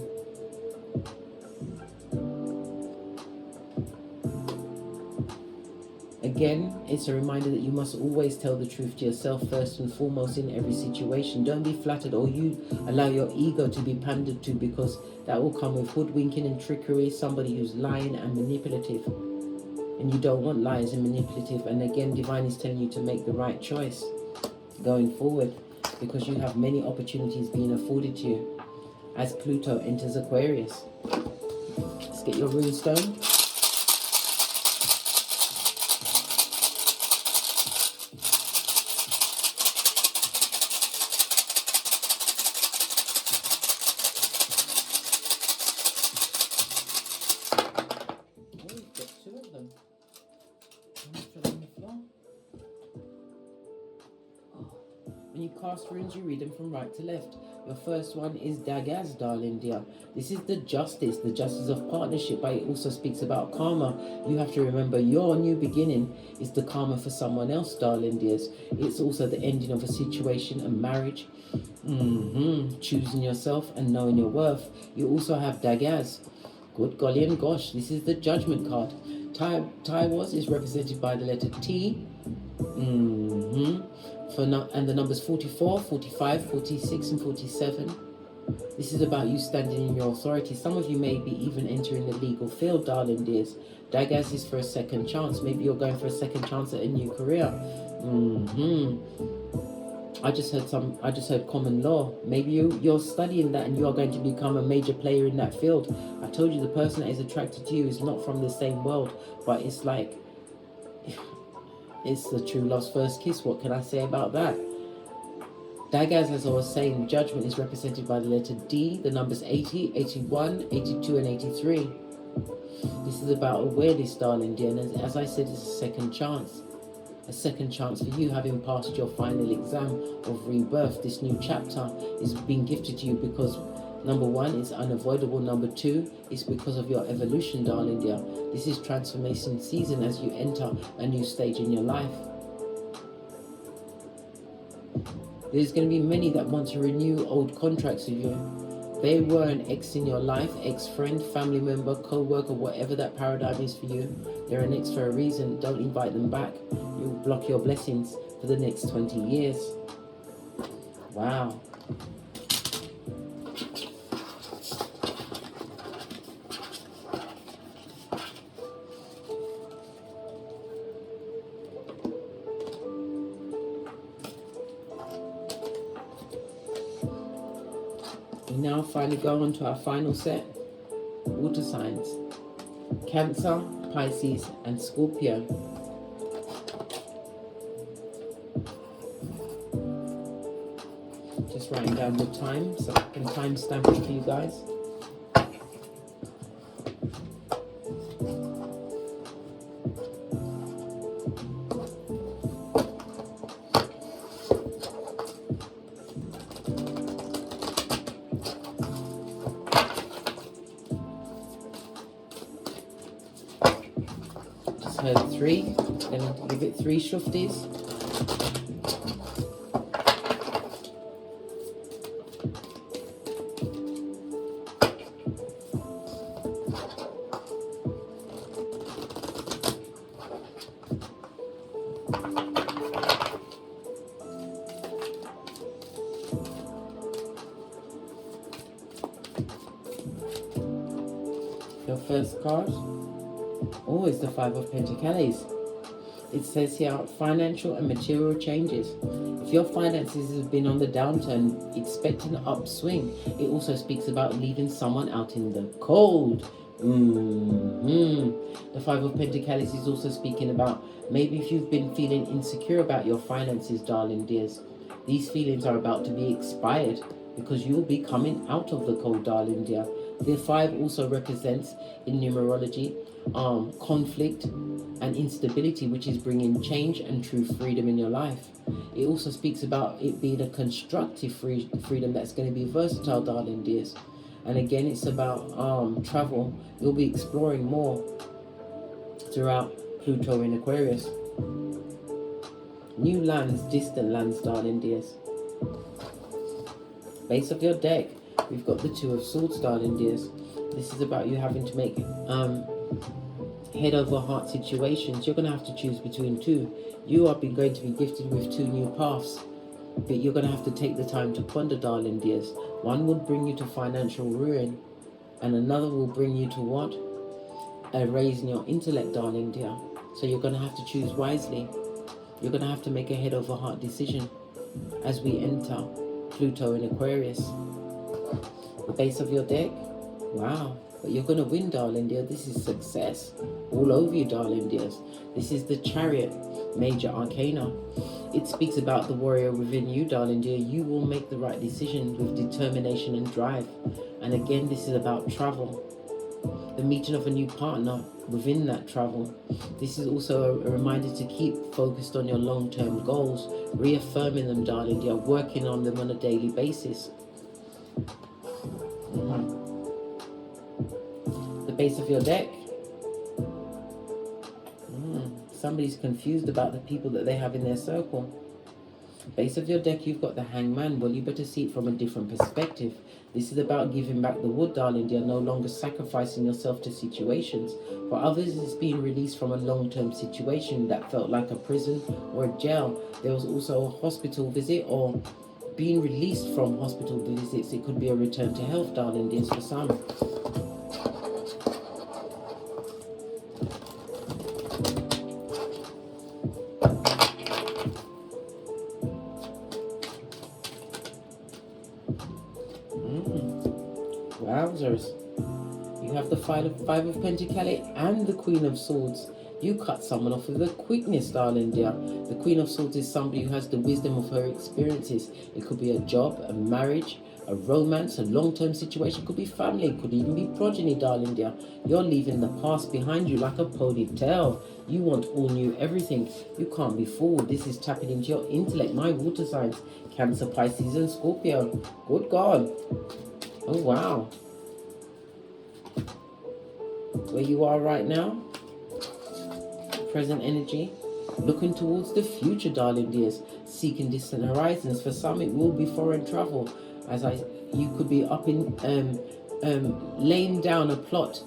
S1: Again, it's a reminder that you must always tell the truth to yourself first and foremost in every situation. Don't be flattered or you allow your ego to be pandered to, because that will come with hoodwinking and trickery, somebody who's lying and manipulative. And you don't want liars and manipulative. And again, Divine is telling you to make the right choice going forward, because you have many opportunities being afforded to you as Pluto enters Aquarius. Let's get your runestone. When you cast runes, you read them from right to left. Your first one is Dagaz, darling dear. This is the justice of partnership, but it also speaks about karma. You have to remember your new beginning is the karma for someone else, darling dears. It's also the ending of a situation, a marriage, choosing yourself and knowing your worth. You also have Dagaz. Good golly and gosh, this is the judgment card. Taiwas is represented by the letter T. And the numbers 44, 45, 46 and 47. This is about you standing in your authority. Some of you may be even entering the legal field, darling dears. Dagaz is for a second chance. Maybe you're going for a second chance at a new career. I just heard common law. Maybe you're studying that and you are going to become a major player in that field. I told you the person that is attracted to you is not from the same world, but it's like, it's the true love's first kiss. What can I say about that? Dagaz, as I was saying, judgment is represented by the letter D, the numbers 80, 81, 82 and 83. This is about awareness, darling dear, and as I said, it's a second chance. A second chance for you, having passed your final exam of rebirth. This new chapter is being gifted to you because number one, it's unavoidable. Number two, it's because of your evolution, darling dear. This is transformation season as you enter a new stage in your life. There's going to be many that want to renew old contracts with you. They were an ex in your life, ex-friend, family member, co-worker, whatever that paradigm is for you. They're an ex for a reason. Don't invite them back. You'll block your blessings for the next 20 years. Wow. We now finally go on to our final set. Water signs. Cancer, Pisces and Scorpio. Just writing down the time so I can timestamp it for you guys. Just heard 3. Gonna give it 3 shufties. Your first card, is the 5 of Pentacles. It says here, financial and material changes. If your finances have been on the downturn, expect an upswing. It also speaks about leaving someone out in the cold. The 5 of Pentacles is also speaking about maybe if you've been feeling insecure about your finances, darling dears. These feelings are about to be expired because you'll be coming out of the cold, darling dear. The 5 also represents, in numerology, conflict and instability, which is bringing change and true freedom in your life. It also speaks about it being a constructive freedom that's going to be versatile, darling dears. And again, it's about travel. You'll be exploring more throughout Pluto in Aquarius. New lands, distant lands, darling dears. Base of your deck, we've got the 2 of Swords, darling dears. This is about you having to make head over heart situations. You're going to have to choose between two. You are going to be gifted with two new paths, but you're going to have to take the time to ponder, darling dears. One will bring you to financial ruin, and another will bring you to what? Raising your intellect, darling dear. So you're going to have to choose wisely. You're going to have to make a head over heart decision as we enter Pluto in Aquarius. The base of your deck, wow. But you're going to win, darling dear. This is success all over you, darling dears. This is the Chariot, major arcana. It speaks about the warrior within you, darling dear. You will make the right decision with determination and drive. And again, this is about travel. The meeting of a new partner within that travel. This is also a reminder to keep focused on your long-term goals, reaffirming them, darling dear, working on them on a daily basis. The base of your deck. Somebody's confused about the people that they have in their circle. Base of your deck, you've got the Hangman. Well, you better see it from a different perspective. This is about giving back the wood, darling dear, no longer sacrificing yourself to situations. For others, it's being released from a long-term situation that felt like a prison or a jail. There was also a hospital visit or being released from hospital visits. It could be a return to health, darling dears, for some. Wowzers. You have the Five of Pentacles and the Queen of Swords. You cut someone off with a quickness, darling dear. The Queen of Swords is somebody who has the wisdom of her experiences. It could be a job, a marriage, a romance, a long-term situation. It could be family. It could even be progeny, darling dear. You're leaving the past behind you like a ponytail. You want all new everything. You can't be fooled. This is tapping into your intellect. My water signs, Cancer, Pisces, and Scorpio. Good God. Oh, wow. Where you are right now, present energy, looking towards the future, darling dears, seeking distant horizons. For some, it will be foreign travel. You could be up in, laying down a plot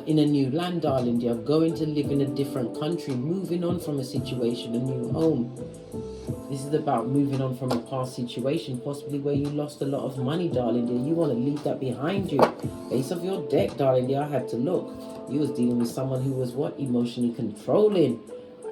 S1: in a new land, darling dear, going to live in a different country, moving on from a situation, a new home. This is about moving on from a past situation, possibly where you lost a lot of money, darling dear. You want to leave that behind you. Base of your deck, darling dear, I had to look. You was dealing with someone who was what? Emotionally controlling.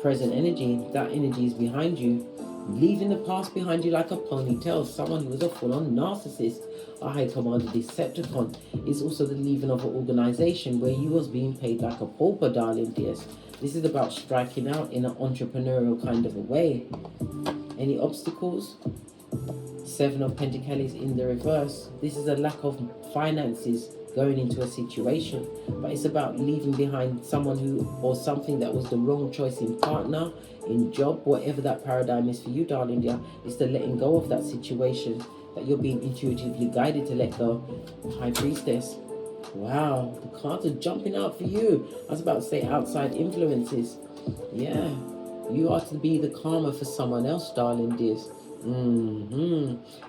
S1: Present energy, that energy is behind you. Leaving the past behind you like a ponytail. Someone who was a full-on narcissist. A high commander Decepticon is also the leaving of an organization where you was being paid like a pauper, darling dears. This is about striking out in an entrepreneurial kind of a way. Any obstacles? Seven of Pentacles in the reverse. This is a lack of finances going into a situation, but it's about leaving behind someone who or something that was the wrong choice in partner, in job, whatever that paradigm is for you, darling dear. It's the letting go of that situation that you're being intuitively guided to let go. High Priestess. Wow, the cards are jumping out for you. I was about to say outside influences. Yeah, you are to be the karma for someone else, darling dears.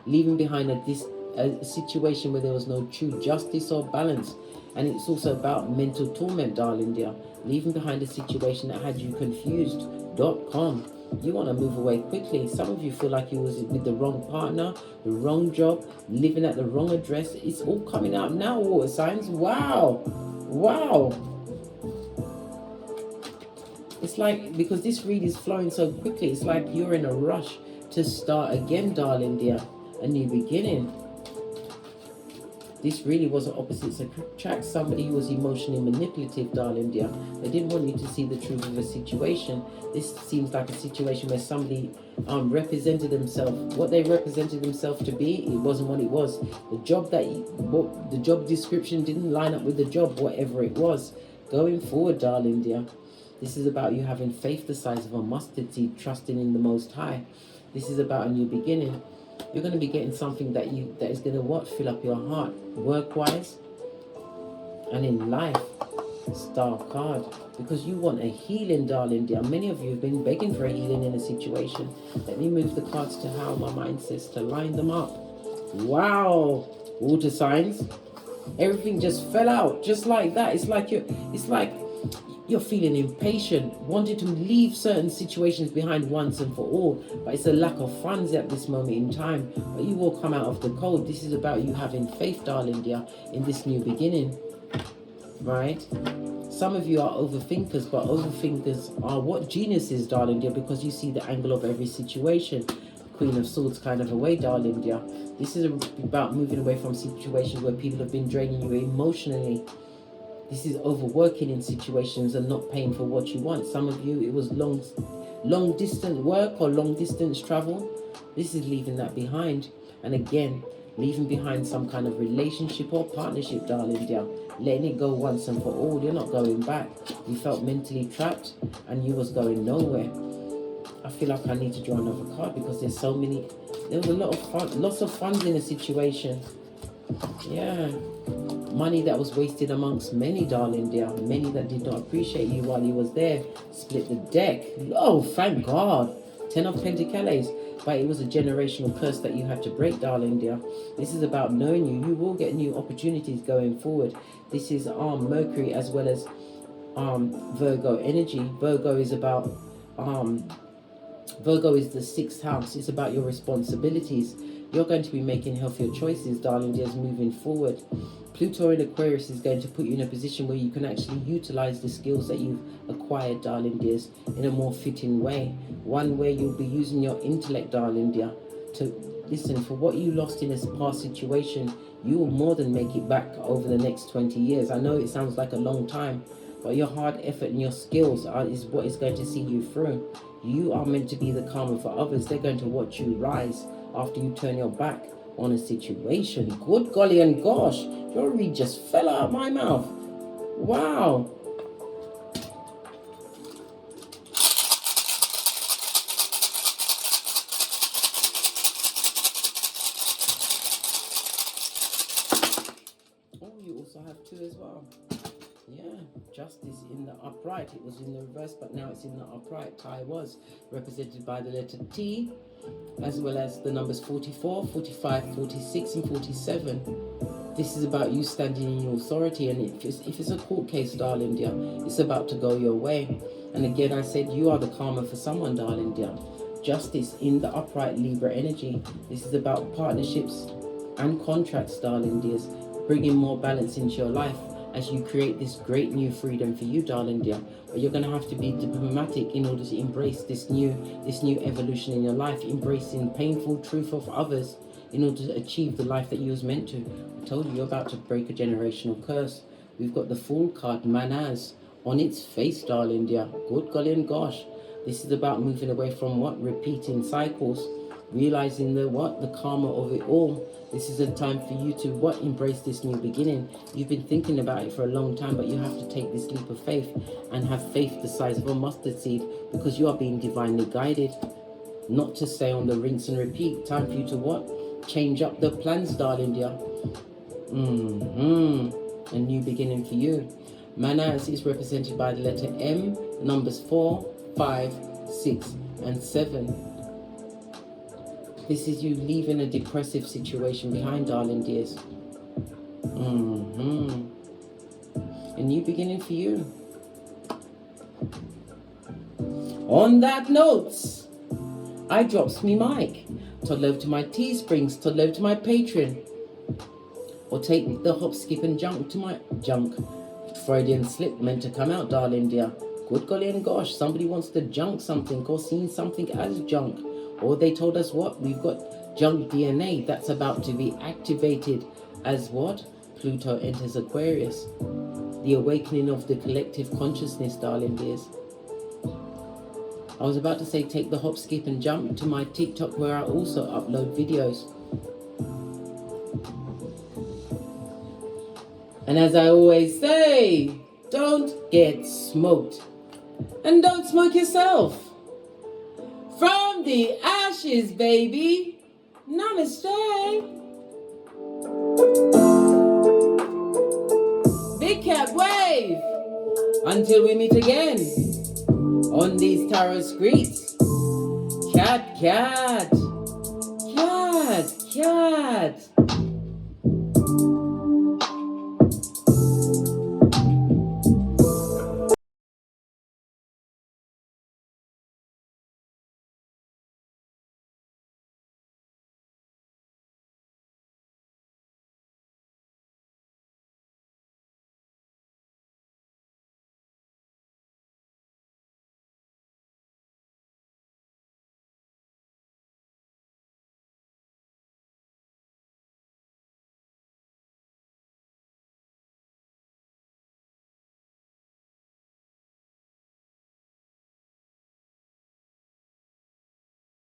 S1: Leaving behind a situation where there was no true justice or balance. And it's also about mental torment, darling dear. Leaving behind a situation that had you confused. .com. You want to move away quickly. Some of you feel like you was with the wrong partner, the wrong job, living at the wrong address. It's all coming out now, water signs. Wow. Wow. It's like, because this read is flowing so quickly, it's like you're in a rush to start again, darling dear. A new beginning. This really was an opposites attract. Somebody who was emotionally manipulative, darling dear. They didn't want you to see the truth of a situation. This seems like a situation where somebody represented themselves. What they represented themselves to be, it wasn't what it was. The job description didn't line up with the job, whatever it was. Going forward, darling dear. This is about you having faith the size of a mustard seed, trusting in the Most High. This is about a new beginning. You're going to be getting something that is going to fill up your heart, work-wise and in life. Star card, because you want a healing, darling dear. Many of you have been begging for a healing in a situation. Let me move the cards to how my mind says to line them up. Wow, water signs. Everything just fell out just like that. It's like You're feeling impatient, wanting to leave certain situations behind once and for all, but it's a lack of funds at this moment in time. But you will come out of the cold. This is about you having faith, darling dear, in this new beginning, right? Some of you are overthinkers, but overthinkers are what geniuses, darling dear, because you see the angle of every situation. Queen of Swords kind of a way, darling dear. This is about moving away from situations where people have been draining you emotionally. This is overworking in situations and not paying for what you want. Some of you, it was long distance work or long distance travel. This is leaving that behind. And again, leaving behind some kind of relationship or partnership, darling dear. Letting it go once and for all. You're not going back. You felt mentally trapped and you was going nowhere. I feel like I need to draw another card because there's so many. There was a lot of fun, lots of funds in the situation. Yeah. Money that was wasted amongst many, darling dear. Many that did not appreciate you while you was there. Split the deck. Oh, thank God. 10 of Pentacles. But it was a generational curse that you had to break, darling dear. This is about knowing you. You will get new opportunities going forward. This is Mercury as well as Virgo energy. Virgo is about Virgo is the 6th house. It's about your responsibilities. You're going to be making healthier choices, darling dears, moving forward. Pluto in Aquarius is going to put you in a position where you can actually utilize the skills that you've acquired, darling dears, in a more fitting way. One where you'll be using your intellect, darling dear, to listen. For what you lost in this past situation, you will more than make it back over the next 20 years. I know it sounds like a long time, but your hard effort and your skills is what is going to see you through. You are meant to be the karma for others. They're going to watch you rise after you turn your back on a situation. Good golly and gosh, your read just fell out of my mouth. Wow. Oh, you also have 2 as well. Yeah, justice in the upright. It was in the reverse, but now it's in the upright. Tie was represented by the letter T, as well as the numbers 44, 45, 46, and 47. This is about you standing in your authority, and if it's a court case, darling dear, it's about to go your way. And again, I said you are the karma for someone, darling dear. Justice in the upright Libra energy. This is about partnerships and contracts, darling dears, bringing more balance into your life as you create this great new freedom for you, darling dear. But you're going to have to be diplomatic in order to embrace this new evolution in your life, embracing painful truth of others in order to achieve the life that you was meant to. I told you, you're about to break a generational curse. We've got the Fool card, Manas, on its face, darling dear. Good golly and gosh. This is about moving away from what? Repeating cycles, realizing the karma of it all. This is a time for you to embrace this new beginning. You've been thinking about it for a long time, but you have to take this leap of faith and have faith the size of a mustard seed, because you are being divinely guided. Not to stay on the rinse and repeat. Time for you to change up the plans, darling dear. A new beginning for you. Manas is represented by the letter M, numbers 4, 5, 6, and 7. This is you leaving a depressive situation behind, darling dears. A new beginning for you. On that note, I drops me mic. Toddle over to my Teesprings, toddle over to my Patreon. Or take the hop, skip and jump to my junk. Freudian slip meant to come out, darling dear. Good golly and gosh, somebody wants to junk something or seen something as junk. Or they told us we've got junk DNA that's about to be activated as Pluto enters Aquarius. The awakening of the collective consciousness, darling dears. I was about to say take the hop, skip and jump to my TikTok, where I also upload videos. And as I always say, don't get smoked. And don't smoke yourself. From the ashes, baby. Namaste. Big cat wave. Until we meet again on these tarot streets. Cat, cat. Cat, cat.